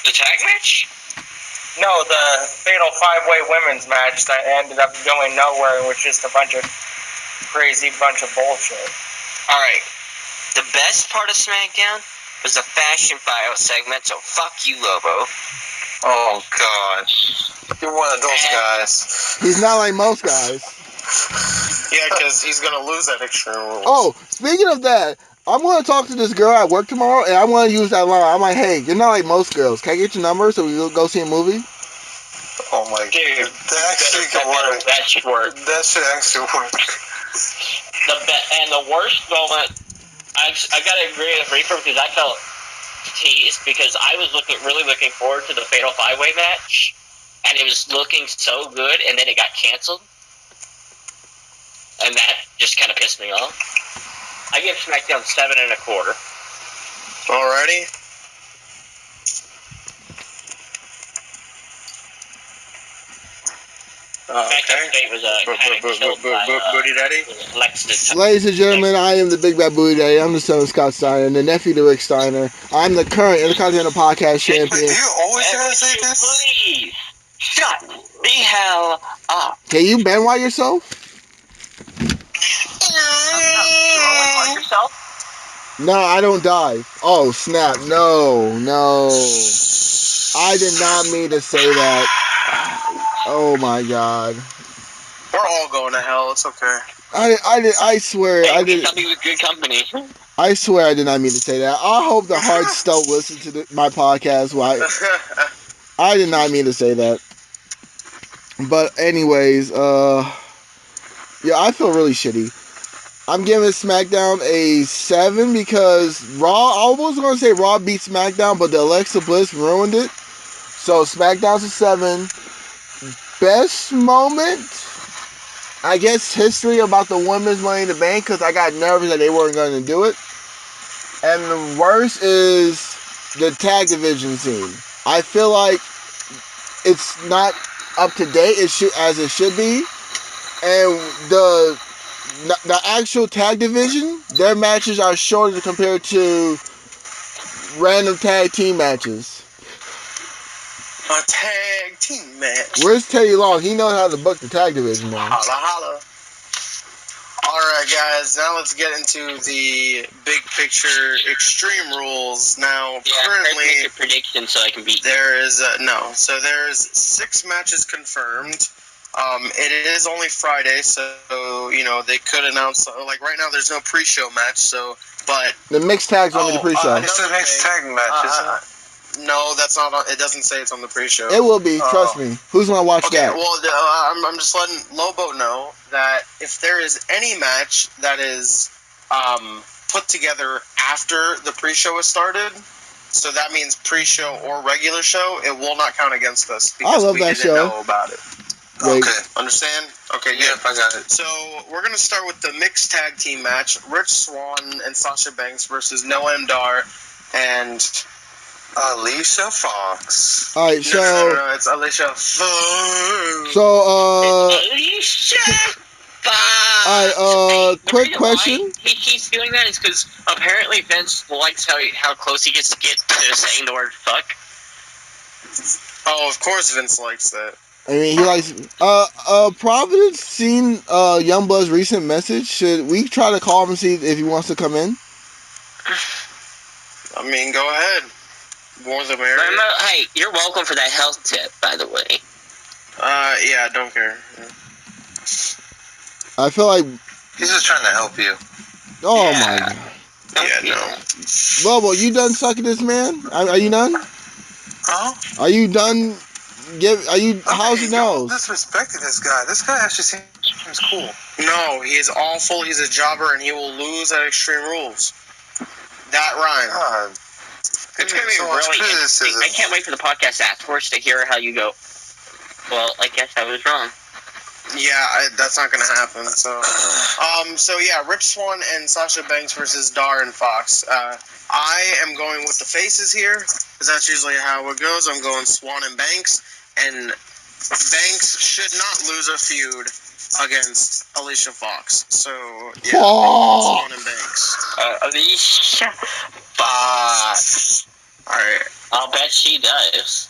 The tag match? No, the Fatal 5-Way Women's match that ended up going nowhere and was just a bunch of bullshit. Alright, the best part of SmackDown was the Fashion Bio segment, so fuck you, Lobo. Oh, gosh. You're one of those guys. He's not like most guys. Yeah, because he's going to lose that Extreme Rules. Oh, speaking of that, I'm going to talk to this girl at work tomorrow, and I'm going to use that line. I'm like, hey, you're not like most girls. Can I get your number so we can go see a movie? Oh, my Dude, God. That actually could work. That should work. That should actually work. And the worst moment, I gotta agree with Reaper because I felt teased because I was really looking forward to the Fatal 5-Way match, and it was looking so good, and then it got canceled, and that just kind of pissed me off. I give SmackDown 7.25. Alrighty. SmackDown State was kind of killed by Booty Daddy. Lex. Ladies and gentlemen, I am the Big Bad Booty Daddy. I'm the son of Scott Steiner, the nephew to Rick Steiner. I'm the current Intercontinental Podcast Champion. Do you always have to say this? Please, shut the hell up. Can you Benoit yourself? You always hurt yourself? No, I don't die. Oh, snap. No. I did not mean to say that. Oh, my God. We're all going to hell. It's okay. I swear. Hey, I did. Somebody with good company. I swear I did not mean to say that. I hope the Hearts still listen to my podcast. Why? I did not mean to say that. But anyways, yeah, I feel really shitty. I'm giving SmackDown a 7 because Raw, I was going to say Raw beat SmackDown, but the Alexa Bliss ruined it. So SmackDown's a 7. Best moment, I guess history about the Women's Money in the Bank because I got nervous that they weren't going to do it. And the worst is the tag division scene. I feel like it's not up to date as it should be. And the actual tag division, their matches are shorter compared to random tag team matches. A tag team match. Where's Teddy Long? He knows how to book the tag division now. Holla, holla. Alright, right, guys. Now let's get into the big picture Extreme Rules. Now, Yeah, let's currently, make a prediction so I can beat you. there is no. So there's 6 matches confirmed. It is only Friday, so they could announce like right now. There's no pre-show match, so but The mixed tag's only the pre-show. It's the next tag match, isn't it? no, that's not. It doesn't say it's on the pre-show. It will be. Trust me. Who's gonna watch Okay, that? well, I'm just letting Lobo know that if there is any match that is put together after the pre-show has started, so that means pre-show or regular show, it will not count against us because love we that didn't show. know about it. Wait. Okay. Understand? Okay, good. Yep, I got it. So we're gonna start with the mixed tag team match: Rich Swann and Sasha Banks versus Noam Dar and Alicia Fox. All right, so no, it's Alicia Fox. Alicia Fox. all right, Hey, the quick reason question. why he keeps doing that is because apparently Vince likes how close he gets to get to saying the word fuck. Oh, of course Vince likes that. I mean, he likes. Providence seen Youngblood's recent message. Should we try to call him and see if he wants to come in? I mean, go ahead. More the merrier. Hey, you're welcome for that health tip, by the way. Yeah, don't care. I feel like. He's just trying to help you. Oh Yeah. my god. Yeah, no. Lobo, you done sucking this man? Are you done? Huh? Are you done? How's your Don't nose? disrespect this guy. This guy actually seems cool. No, he is awful. He's a jobber, and he will lose at Extreme Rules. That rhyme. God. It's going to be So much really interesting. criticism. I can't wait for the podcast afterwards to hear how you go. Well, I guess I was wrong. Yeah, that's not gonna happen. So, yeah, Rich Swann and Sasha Banks versus Dar and Fox. I am going with the faces here, because that's usually how it goes. I'm going Swann and Banks, and Banks should not lose a feud against Alicia Fox. So, yeah, Swann and Banks. Alicia Fox. Alright. I'll bet she does.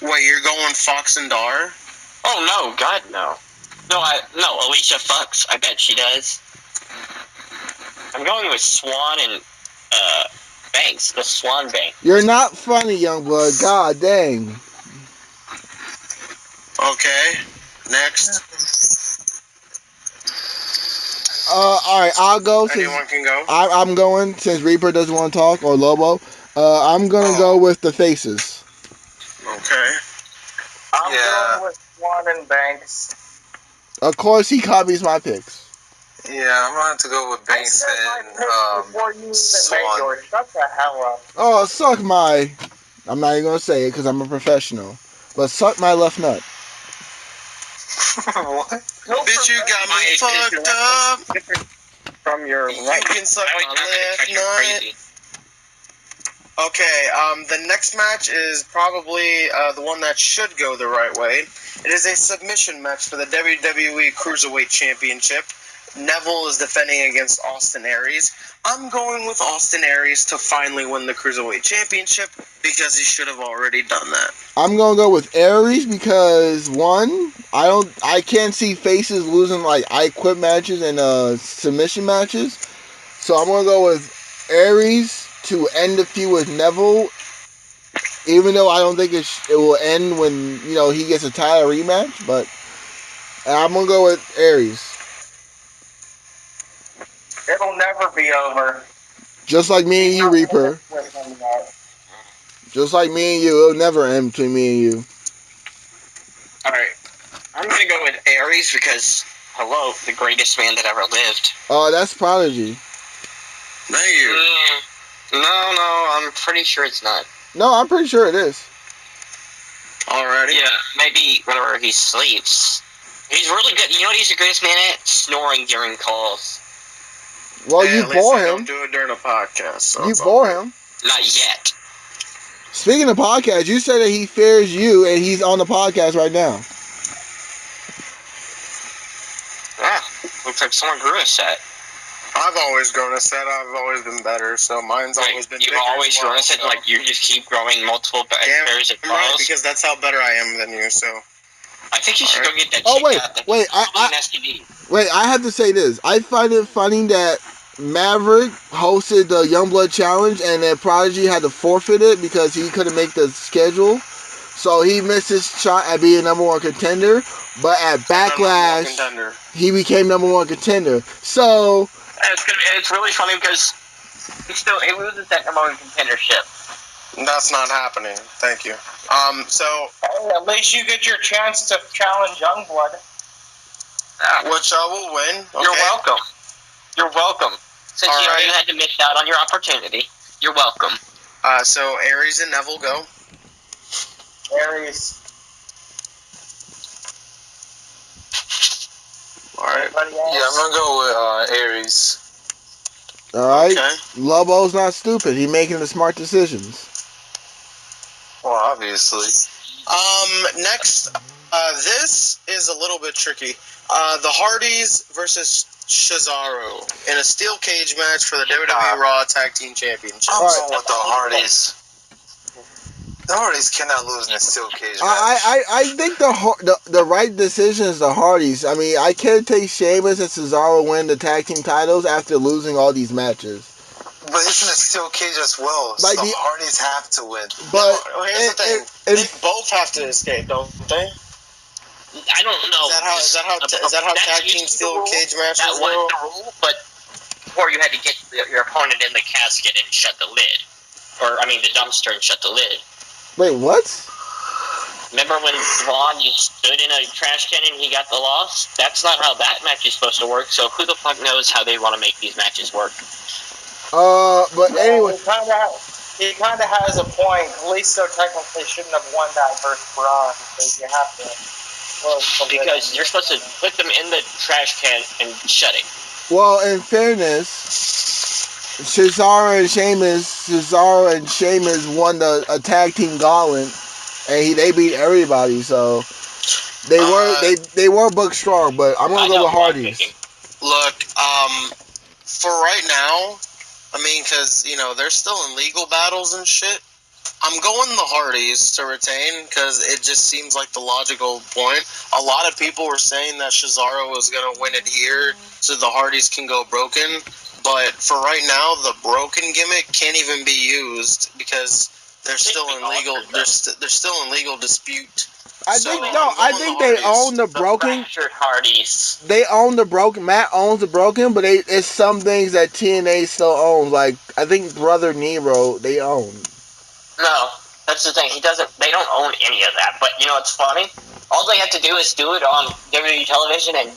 Wait, you're going Fox and Dar? Oh, no, God, no. No, Alicia Fox. I bet she does. I'm going with Swann and, Banks. The Swan Bank. You're not funny, Youngblood. God dang. Okay. Next. All right, I'll go. Anyone can go. I'm going since Reaper doesn't want to talk, or Lobo. I'm gonna go with the faces. Okay. I'm going with Swann and Banks. Of course, he copies my picks. Yeah, I'm gonna have to go with Banks I said my and pick before you even made Swann. yours. Shut the hell up. Oh, suck my. I'm not even gonna say it because I'm a professional. But suck my left nut. What? Bitch, you got me fucked up. From your You right. can suck I my always left touch her nut. crazy. Okay, the next match is probably the one that should go the right way. It is a submission match for the WWE Cruiserweight Championship. Neville is defending against Austin Aries. I'm going with Austin Aries to finally win the Cruiserweight Championship because he should have already done that. I'm gonna go with Aries because one, I can't see faces losing like I Quit matches and submission matches. So I'm gonna go with Aries to end the feud with Neville. Even though I don't think it will end when he gets a title rematch, but I'm gonna go with Aries. It'll never be over. Just like me and you, Reaper. Just like me and you, it'll never end between me and you. Alright. I'm gonna go with Aries because, hello, the greatest man that ever lived. Oh, that's Prodigy. Thank you. No, I'm pretty sure it's not. No, I'm pretty sure it is. Alrighty. Yeah, maybe whenever he sleeps. He's really good. You know what he's the greatest man at? Snoring during calls. Well, Hey, you at least bore I him. don't do it during a podcast. So You it's bore all him. Not yet. Speaking of podcast, you said that he fears you, and he's on the podcast right now. Yeah, looks like someone grew a set. I've always grown a set. I've always been better, so mine's always been You've bigger always as well, grown a set, so. like you just keep growing multiple Damn pairs of right, calls. because that's how better I am than you, so. I think you should go get that Oh, checked wait, out. That's wait, probably an STD. Wait, I have to say this. I find it funny that Maverick hosted the Youngblood Challenge and that Prodigy had to forfeit it because he couldn't make the schedule. So he missed his shot at being number one contender. But at Backlash, he became number one contender. So It's really funny because he loses that number one contendership. That's not happening. Thank you. So at least you get your chance to challenge Youngblood. Which I will win. Okay. You're welcome. You're welcome. Since you already had to miss out on your opportunity, you're welcome. So Aries and Neville go. Aries. Alright. Yeah, I'm gonna go with Aries. Alright. Okay. Lobo's not stupid. He's making the smart decisions. Well, obviously. Next, this is a little bit tricky. The Hardys versus Cesaro in a steel cage match for the WWE Raw Tag Team Championship. I'm going with the Hardys. The Hardys cannot lose in a steel cage match. I think the right decision is the Hardys. I mean, I can't take Sheamus and Cesaro win the tag team titles after losing all these matches. But it's in a steel cage as well. So Like the Hardys have to win. But Here's the thing: they both have to escape, don't they? I don't know. Is that how tag team steel cage matches That was the rule, but before you had to get your opponent in the casket and shut the lid. Or, I mean, the dumpster and shut the lid. Wait, what? Remember when Vaughn just stood in a trash can and he got the loss? That's not how that match is supposed to work, so who the fuck knows how they want to make these matches work? But anyway. He kind of has a point. Kalisto technically shouldn't have won that versus Braun, because you have to... Because you're supposed to put them in the trash can and shut it. Well, in fairness, Cesaro and Sheamus won the tag team gauntlet, and they beat everybody. So they were booked strong. But I'm gonna go with Hardys. Look, for right now, I mean, because they're still in legal battles and shit. I'm going the Hardys to retain because it just seems like the logical point. A lot of people were saying that Cesaro was going to win it here so the Hardys can go broken. But for right now, the broken gimmick can't even be used because they're still in legal. They're still in legal dispute. I think they own the broken. Hardys. They own the broken. Matt owns the broken, but it's some things that TNA still owns. Like I think Brother Nero they own. No, that's the thing. They don't own any of that. But you know what's funny? All they have to do is do it on WWE television. And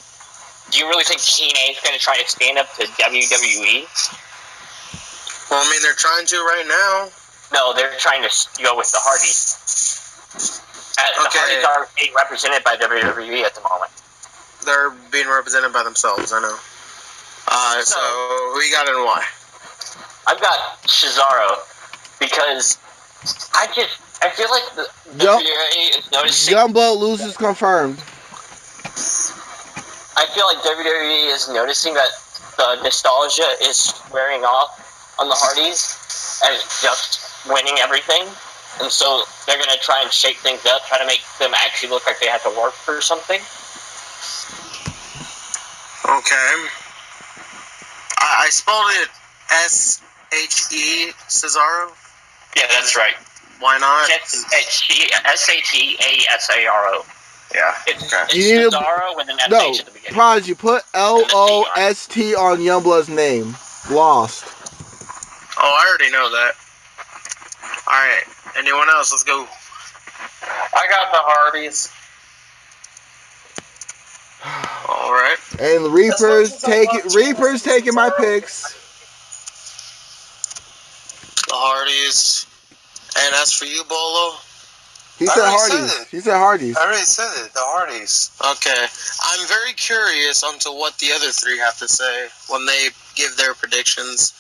do you really think TNA is going to try to stand up to WWE? Well, I mean, they're trying to right now. No, they're trying to go with the Hardys. The Hardys are being represented by WWE at the moment. They're being represented by themselves, I know. So who you got and why? I've got Cesaro because I feel like the WWE is noticing. Youngblood loses confirmed. I feel like WWE is noticing that the nostalgia is wearing off on the Hardys and just winning everything. And so they're going to try and shake things up, try to make them actually look like they have to work for something. Okay. I spelled it S-H-E, Cesaro? Yeah, that's right. Why not? S-H-E-A-S-A-R-O. Yeah. It's Cesaro with an S-H at the beginning. Prodigy, put L-O-S-T on Youngblood's name. Lost. Oh, I already know that. Alright. Anyone else? Let's go. I got the Hardys. Alright. And the Reaper's taking my picks. The Hardys. And as for you, Bolo? He said Hardys. I already said it. The Hardys. Okay. I'm very curious onto what the other three have to say when they give their predictions.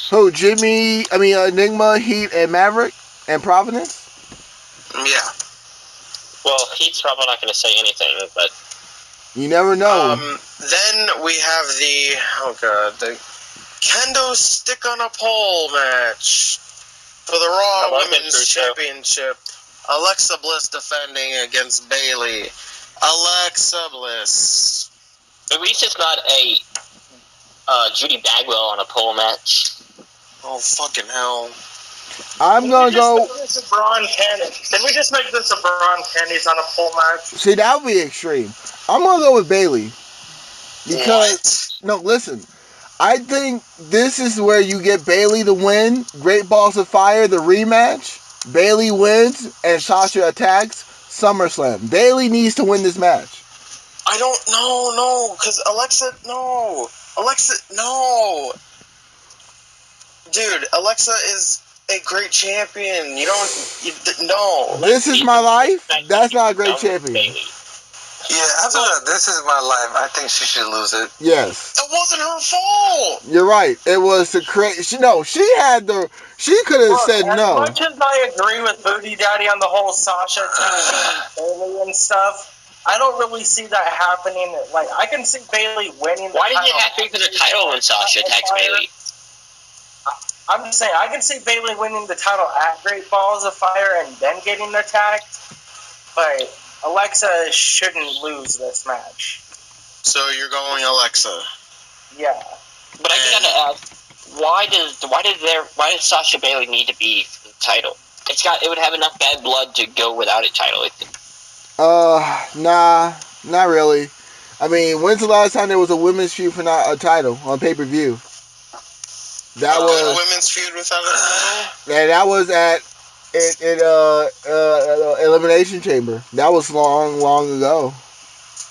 Who? Enigma, Heat, and Maverick, and Providence? Yeah. Well, Heat's probably not going to say anything, but... You never know. Then we have the Kendo Stick on a Pole match for the Raw Women's Championship. Alexa Bliss defending against Bayley. Alexa Bliss. At least it's not a Judy Bagwell on a pole match. Oh, fucking hell. I'm gonna go. Did we just make this a Braun Kenny's on a pole match? See, that would be extreme. I'm gonna go with Bayley. Because no, listen. I think this is where you get Bayley to win. Great Balls of Fire, the rematch. Bayley wins and Sasha attacks SummerSlam. Bayley needs to win this match. I don't know, because Alexa, no. Dude, Alexa is a great champion. No. This is my life. That's not a great champion. Yeah, after that, this is my life. I think she should lose it. Yes. It wasn't her fault. You're right. It was the crazy. She had the. She could have said no. As much as I agree with Booty Daddy on the whole Sasha team Bayley and stuff, I don't really see that happening. Like, I can see Bayley winning. Why did it have to be for the title when Sasha attacks Bayley? I'm just saying, I can see Bayley winning the title at Great Balls of Fire and then getting attacked, but Alexa shouldn't lose this match. So you're going Alexa. Yeah. But I gotta ask, why does Sasha Bayley need to be for the title? It would have enough bad blood to go without a title, I think. Nah, not really. I mean, when's the last time there was a women's feud for not a title on pay-per-view? That was women's feud without a title. And that was at Elimination Chamber. That was long ago.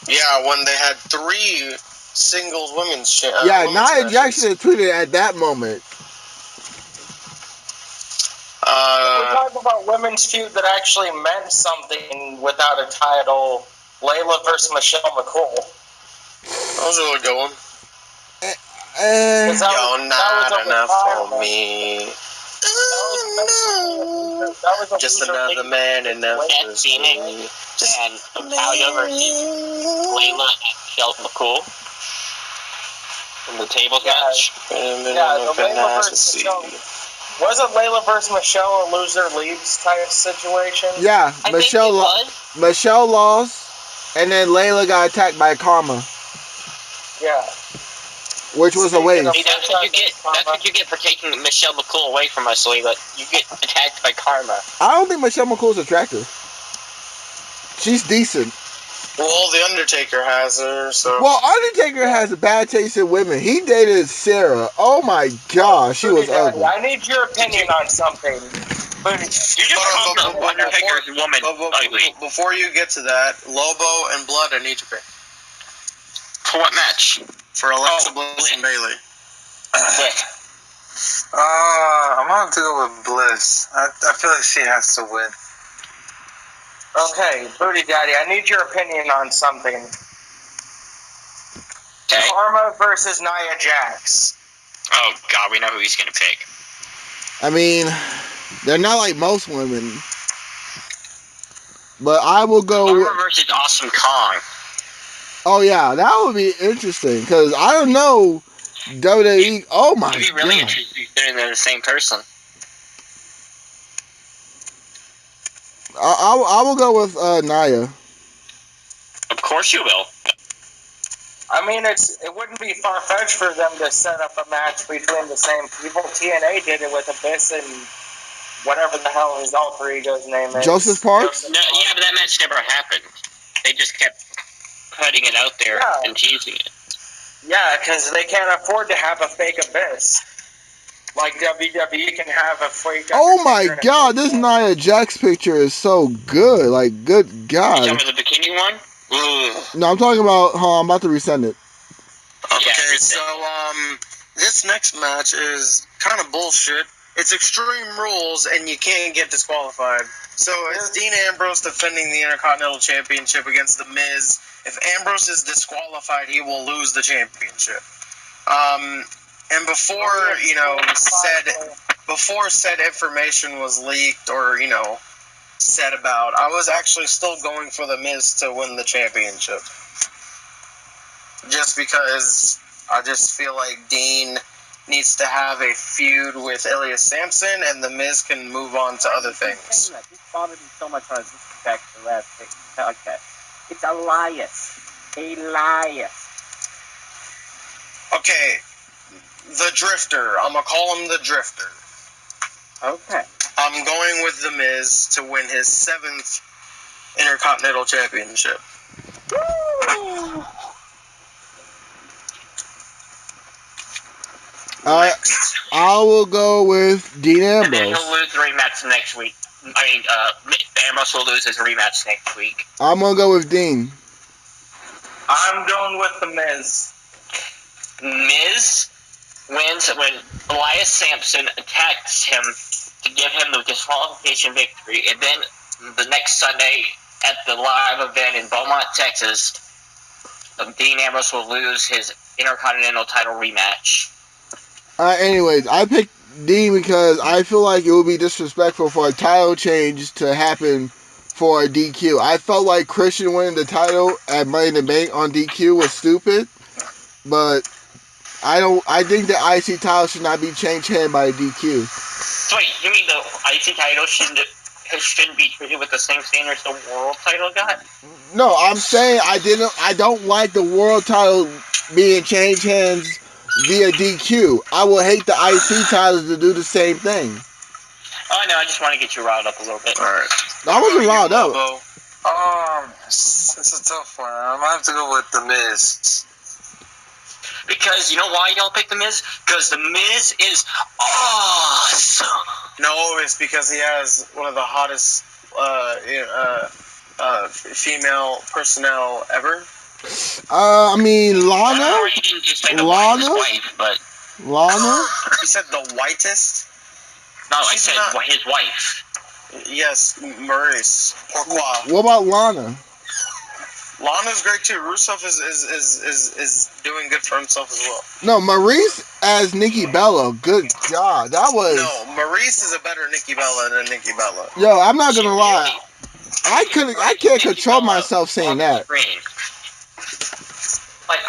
Yeah, when they had 3 singles women's yeah, Nia Jackson tweeted at that moment. We're talking about women's feud that actually meant something without a title. Layla versus Michelle McCool. That was a really good one. Not enough for me. Just another man in that Phoenix and Natalia versus Layla and Michelle McCool in the tables match. Yeah, the Layla versus Michelle. Wasn't Layla versus Michelle a loser leaves type situation? Yeah, Michelle lost, and then Layla got attacked by Karma. Yeah. Which was a waste. See, that's what you get for taking Michelle McCool away from us, Layla. You get attacked by Karma. I don't think Michelle McCool's attractive. She's decent. Well, The Undertaker has her, so... Well, Undertaker has a bad taste in women. He dated Sarah. Oh my gosh, she was ugly. I need your opinion on something. You just called Undertaker's woman ugly. Before you get to that, Lobo and Blood, I need to pick. For what match? For Alexa Bliss and Bayley. I'm going to go with Bliss. I feel like she has to win. Okay, Booty Daddy, I need your opinion on something. Okay. Karma versus Nia Jax. Oh, God, we know who he's going to pick. I mean, they're not like most women. But I will go... Karma versus Awesome Kong. Oh, yeah, that would be interesting. Because I don't know WWE... Oh, my God. It'd be really interesting if they're the same person. I will go with Nia. Of course you will. I mean, it wouldn't be far-fetched for them to set up a match between the same people. TNA did it with Abyss and whatever the hell his alter ego's name is. Joseph Parks? No, yeah, but that match never happened. They just kept putting it out there and teasing it. Yeah, because they can't afford to have a fake Abyss. Like WWE can have a fake. Oh my God, this Nia Jax picture is so good. Like, good God. You talking about the bikini one? No, I'm talking about. I'm about to resend it. Okay, so this next match is kind of bullshit. It's Extreme Rules, and you can't get disqualified. So it's Dean Ambrose defending the Intercontinental Championship against The Miz. If Ambrose is disqualified, he will lose the championship. And before said information was leaked or, said about, I was actually still going for The Miz to win the championship. Just because I just feel like Dean needs to have a feud with Elias Sampson, and The Miz can move on to other things. This bothered me so much when I was listening back to the last podcast. It's Elias. Okay, the Drifter. I'm gonna call him the Drifter. Okay. I'm going with The Miz to win his 7th Intercontinental Championship. Woo! I will go with Dean And then Ambrose. he'll lose the rematch next week. Ambrose will lose his rematch next week. I'm gonna go with Dean. I'm going with The Miz. Miz wins when Elias Sampson attacks him to give him the disqualification victory, and then the next Sunday at the live event in Beaumont, Texas, Dean Ambrose will lose his Intercontinental title rematch. Anyways, I picked Dean because I feel like it would be disrespectful for a title change to happen for a DQ. I felt like Christian winning the title at Money in the Bank on DQ was stupid, but I think the IC title should not be changed hand by a DQ. So wait, you mean the IC title shouldn't be treated with the same standards the world title got? No, I'm saying I don't like the world title being changed hands via DQ. I would hate the IC titles to do the same thing. Oh no, I just want to get you riled up a little bit. Alright. I wasn't riled up. This is a tough one. I'm gonna have to go with The Miz. Because you know why y'all picked The Miz? Because The Miz is awesome. No, it's because he has one of the hottest female personnel ever. I mean, I don't know Lana? why you didn't just say the Lana? wife, but Lana? He said the whitest? no, I She's said not- his wife. Yes, Maurice. Pourquoi? What about Lana? Lana's great too. Rusev is doing good for himself as well. No, Maurice as Nikki Bella. Good God. That was... No, Maurice is a better Nikki Bella than Nikki Bella. Yo, I'm not gonna She lie. really- I can't Nikki control Bella myself saying on that. screen. Like,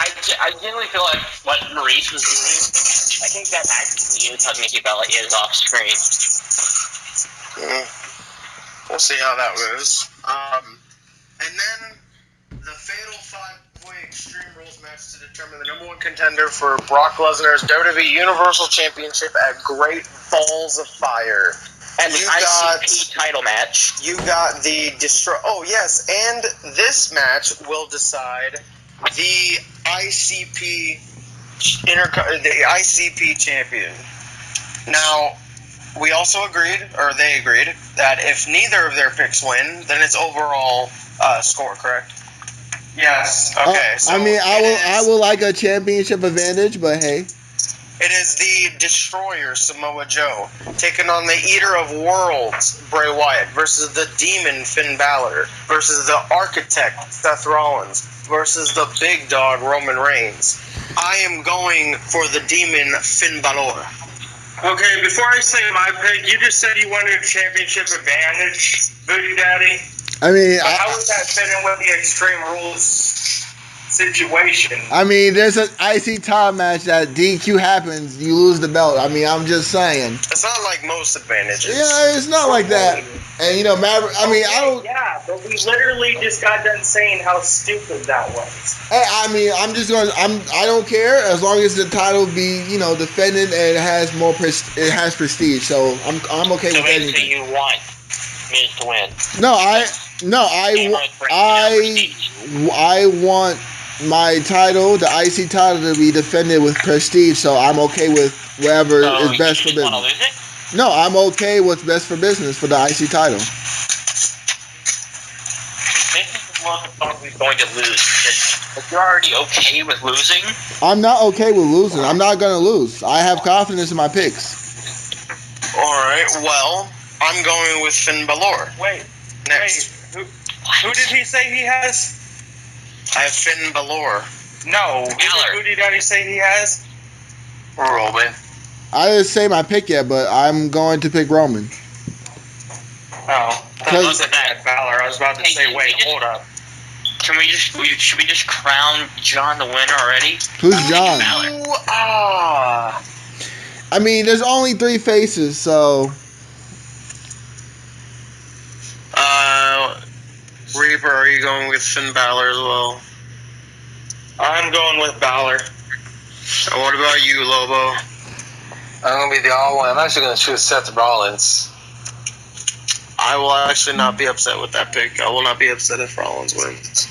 I genuinely feel like what Maurice was doing, I think that actually is how Nikki Bella is off screen. We'll see how that goes. And then the fatal 5-way Extreme Rules match to determine the #1 contender for Brock Lesnar's WWE Universal Championship at Great Balls of Fire. And the You ICP title match. You got the destroy. Oh yes, and this match will decide the ICP the ICP champion. Now, we also agreed, or they agreed, that if neither of their picks win, then it's overall score, correct? Yes. Okay. So I mean, I it will like a championship advantage, but hey. It is the Destroyer, Samoa Joe, taking on the Eater of Worlds, Bray Wyatt, versus the Demon, Finn Balor, versus the Architect, Seth Rollins, versus the Big Dog, Roman Reigns. I am going for the Demon, Finn Balor. Okay, before I say my pick, you just said you wanted a championship advantage, Booty Daddy. I mean, How would that fit in with the Extreme Rules situation? I mean, there's an IC title match that DQ happens, you lose the belt. I mean, I'm just saying. It's not like most advantages. Yeah, it's not like that. And you know, Maverick. I mean, I don't. Yeah, but we literally just got done saying how stupid that was. I mean, I'm just going. I don't care as long as the title be, you know, defended and it has more. It has prestige. So I'm okay So with basically, anything. you want Miz to win. I want my title, the IC title, to be defended with prestige. So I'm okay with whatever So is best for you just want to business. lose it? No, I'm okay with best for business for the IC title. This is what I'm probably going to lose. Because if you're already okay with losing, I'm not okay with losing. I'm not gonna lose. I have confidence in my picks. Alright, well, I'm going with Finn Balor. Wait, Next. who did he say he has? I have Finn Balor. No, Balor. who did he say he has? Roman. I didn't say my pick yet, but I'm going to pick Roman. Oh, that Cause- wasn't that Balor. I was about to Hey, say, can wait, we just- hold up. should we just crown John the winner already? Who's John? Balor. Ooh, ah. I mean, there's only 3 faces, so. Reaper, are you going with Finn Balor as well? I'm going with Balor. What about you, Lobo? I'm going to be the odd one. I'm actually going to choose Seth Rollins. I will actually not be upset with that pick. I will not be upset if Rollins wins.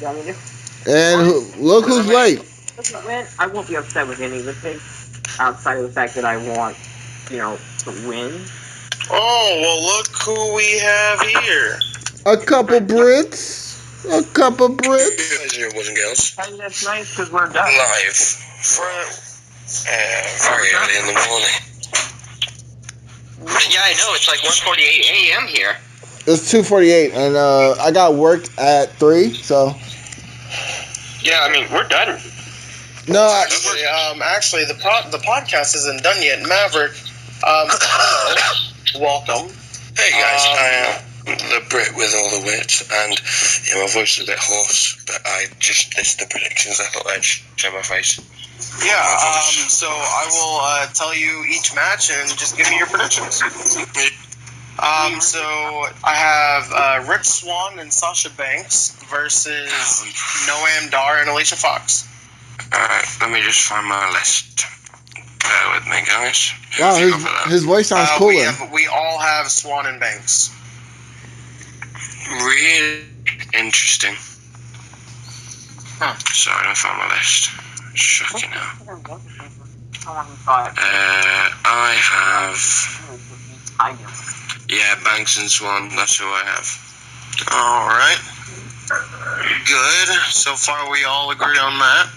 Yeah, I mean, if And look who's late. he doesn't win, I won't be upset with any of the picks, outside of the fact that I want, to win. Oh, well, look who we have here. A couple Brits. A couple Brits. Pleasure, boys and girls. Hey, that's nice, because we're done. Live from very early in the morning. Yeah, I know. It's like 1:48 a.m. here. It's 2:48, and I got work at 3, so. Yeah, I mean, we're done. No, Actually, the podcast isn't done yet. Maverick, hello, welcome. Hey guys, I am the Brit with all the wit, and my voice is a bit hoarse, but I just listened to predictions. I thought I'd show my face. Yeah, so I will tell you each match and just give me your predictions. So I have Rich Swann and Sasha Banks versus Noam Dar and Alicia Fox. Alright, let me just find my list. Bear with me, guys. wow, his voice sounds cooler. We all have Swann and Banks. Really interesting. Sorry, I found my list. Shocking now. I have... Yeah, Banks and Swan, that's who I have. Alright. Good. So far we all agree on that.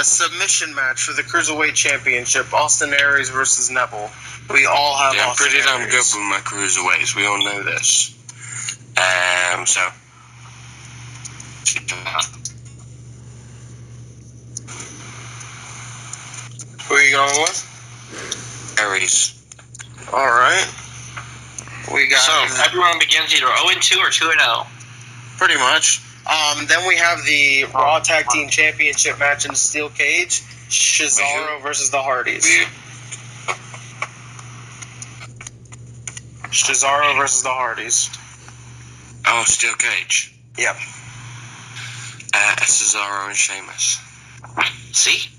Submission match for the Cruiserweight Championship, Austin Aries versus Neville. We all have I'm Austin pretty damn Aries. good with my cruiserweights, we all know this. So... Who are you going with? Aries. Alright. We got... So, everyone begins either 0-2 or 2-0. Pretty much. Then we have the Raw Tag Team Championship match in the Steel Cage. Cesaro versus the Hardys. Cesaro versus the Hardys. Oh, Steel Cage. Yep. Cesaro and Sheamus. See?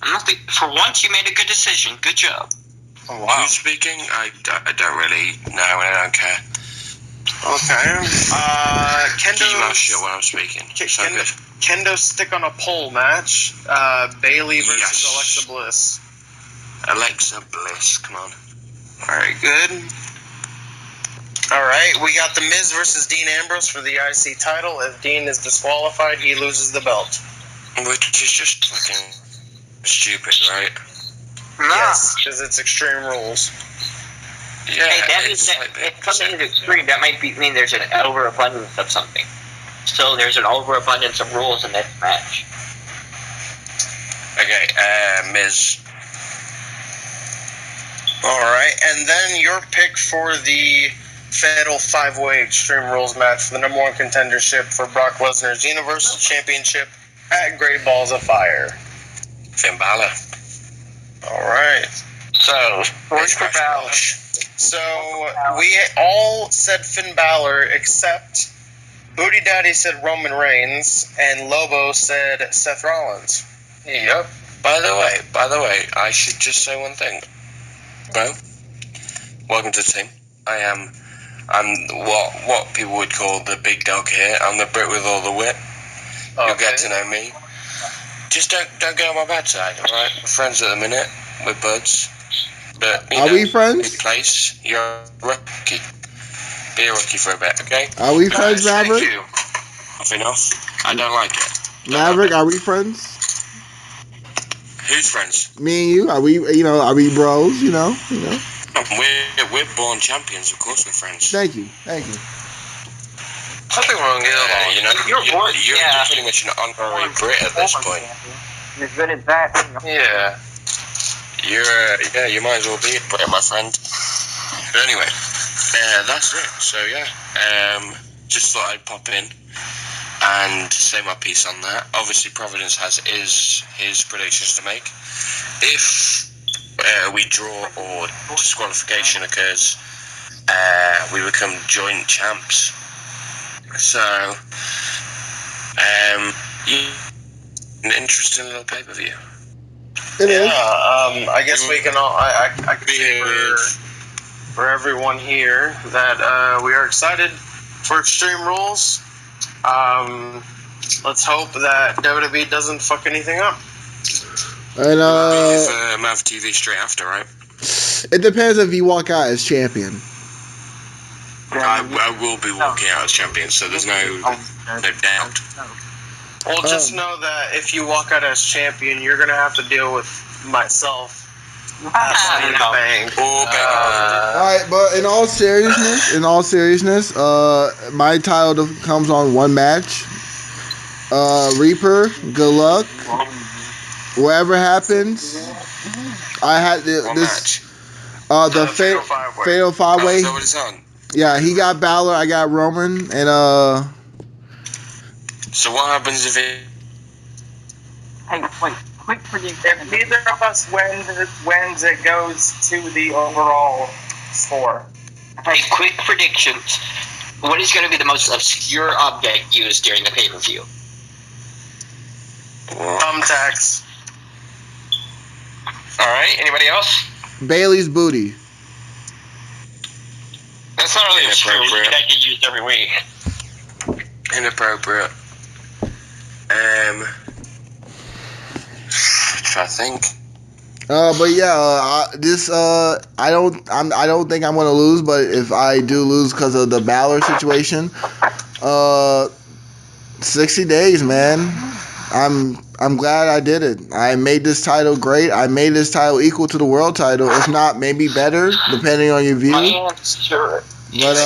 For once, you made a good decision. Good job. Oh, wow. Who's speaking? I don't really know, I don't care. Okay. Keep your mouth Kendo... shut when I'm speaking. So good. Kendo stick on a pole match. Bailey versus Yes. Alexa Bliss. Alexa Bliss, come on. Alright, good. Alright, we got The Miz versus Dean Ambrose for the IC title. If Dean is disqualified, he loses the belt. Which is just fucking stupid, right? Yes, because it's Extreme Rules. Yeah, Hey, that it's is, like if something is extreme, that might mean there's an overabundance of something. So there's an overabundance of rules in this match. Okay, Miz. Alright, and then your pick for the Fatal 5-Way Extreme Rules match for the number 1 contendership for Brock Lesnar's Universal Championship at Great Balls of Fire. Finn Balor. Alright. So, It's for Balor. So, we all said Finn Balor, except Booty Daddy said Roman Reigns, and Lobo said Seth Rollins. Yep. By the way, I should just say one thing. Bro, welcome to the team. I'm what people would call the big dog here. I'm the Brit with all the wit. You'll get to know me. Just don't get on my bad side, alright? We're friends at the minute. We're buds. But, Are we friends? Big place. You're a rookie. Be a rookie for a bit, okay? Are we friends, Maverick? Thank you. Nothing else. I don't like it. Maverick, are we friends? Who's friends? Me and you? Are we bros? You know? We're born champions, of course we're friends. Thank you. Nothing wrong with that. You're pretty much an honorary Brit at this point. You're good at that. Yeah. You might as well be a Brit, my friend. But anyway, that's it. So just thought I'd pop in and say my piece on that. Obviously, Providence has his predictions to make. If we draw or disqualification occurs, we become joint champs. So, an interesting little pay-per-view. It is. I guess we can all. I can say for everyone here that we are excited for Extreme Rules. Let's hope that WWE doesn't fuck anything up. And Mav TV straight after, right? it depends if you walk out as champion. I will be walking out as champion, so there's no doubt. Well, just know that if you walk out as champion, you're gonna have to deal with myself. Money in the Bank. Or Alright, but in all seriousness, my title comes on one match. Reaper, good luck. Whatever happens, I had the Fatal 5-Way. Is that what it's on? Yeah, he got Balor, I got Roman, and So what happens if it... Hey, wait, quick prediction. If neither of us wins, it goes to the overall score. Hey, quick predictions. What is going to be the most obscure object used during the pay-per-view? Thumbtacks. Alright, anybody else? Bailey's booty. That's not really obscure. Inappropriate. That gets used every week. Inappropriate. I think. But yeah, I don't think I'm gonna lose. But if I do lose because of the Balor situation, 60 days, man. I'm glad I did it. I made this title great. I made this title equal to the world title, if not maybe better, depending on your view. Sure. But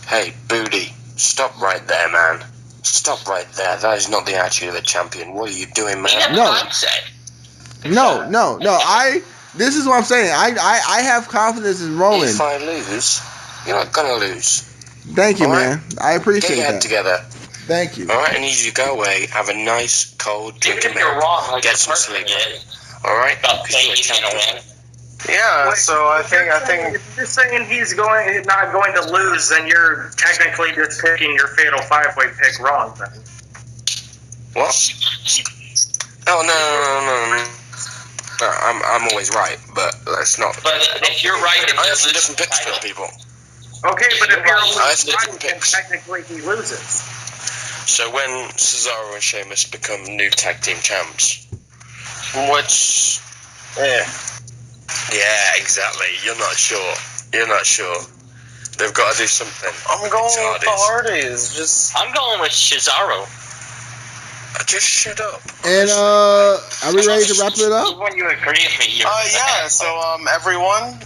Hey, Booty, stop right there, man. Stop right there. That is not the attitude of a champion. What are you doing, man? No. This is what I'm saying. I have confidence in Roman. If I lose, you're not gonna lose. Thank you, All man. I appreciate Get your head that. together. Thank you. Alright, I need you to go away, have a nice cold drink of Even if you're milk, wrong, like get your some partner sleep. did. Alright? About Because you're a saying he's going to champion. win. Yeah. So I think If you're saying he's not going to lose, then you're technically just picking your Fatal 5-Way pick wrong. Then. What? Oh, no. No, I'm always right, but that's not. But if you're right, I have some different picks for people. Okay, but if you're I have right, different then picks. technically he loses. So when Cesaro and Sheamus become new tag team champs, which, yeah, exactly. You're not sure. They've got to do something. I'm going It's with the Hardys. Just I'm going with Cesaro. Just shut up. And are we ready to wrap it up? When you agree with me, you're yeah. So everyone,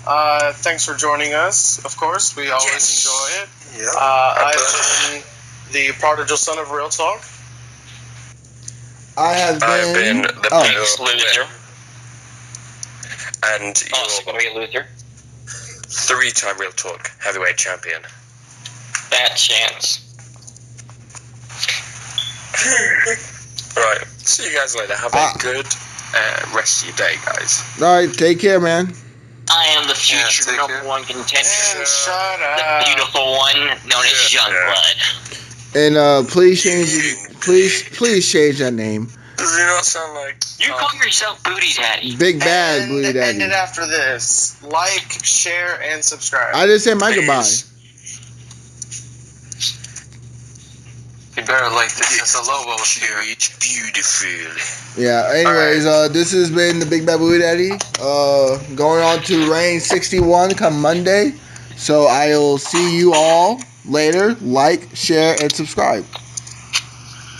thanks for joining us. Of course, we always enjoy it. Yeah. I've been the prodigal son of Real Talk. I've been the Thanks, loser. And Also you're going to be a loser. 3-time Real Talk heavyweight champion. Bad chance. Right. See you guys later. Have a good rest of your day, guys. Alright, take care, man. I am the future take number care. one contender. Shut The up. beautiful one known as Youngblood. And please change that name. Does he not sound like... You call yourself Booty Daddy. Big Bad Booty End Daddy. it after this. Like, share, and subscribe. I just said my goodbye. You better like this since the Lobo was here. It's beautiful. Yeah, anyways, this has been the Big Bad Booty Daddy. Going on to Reign 61 come Monday. So I'll see you all later. Like, share, and subscribe.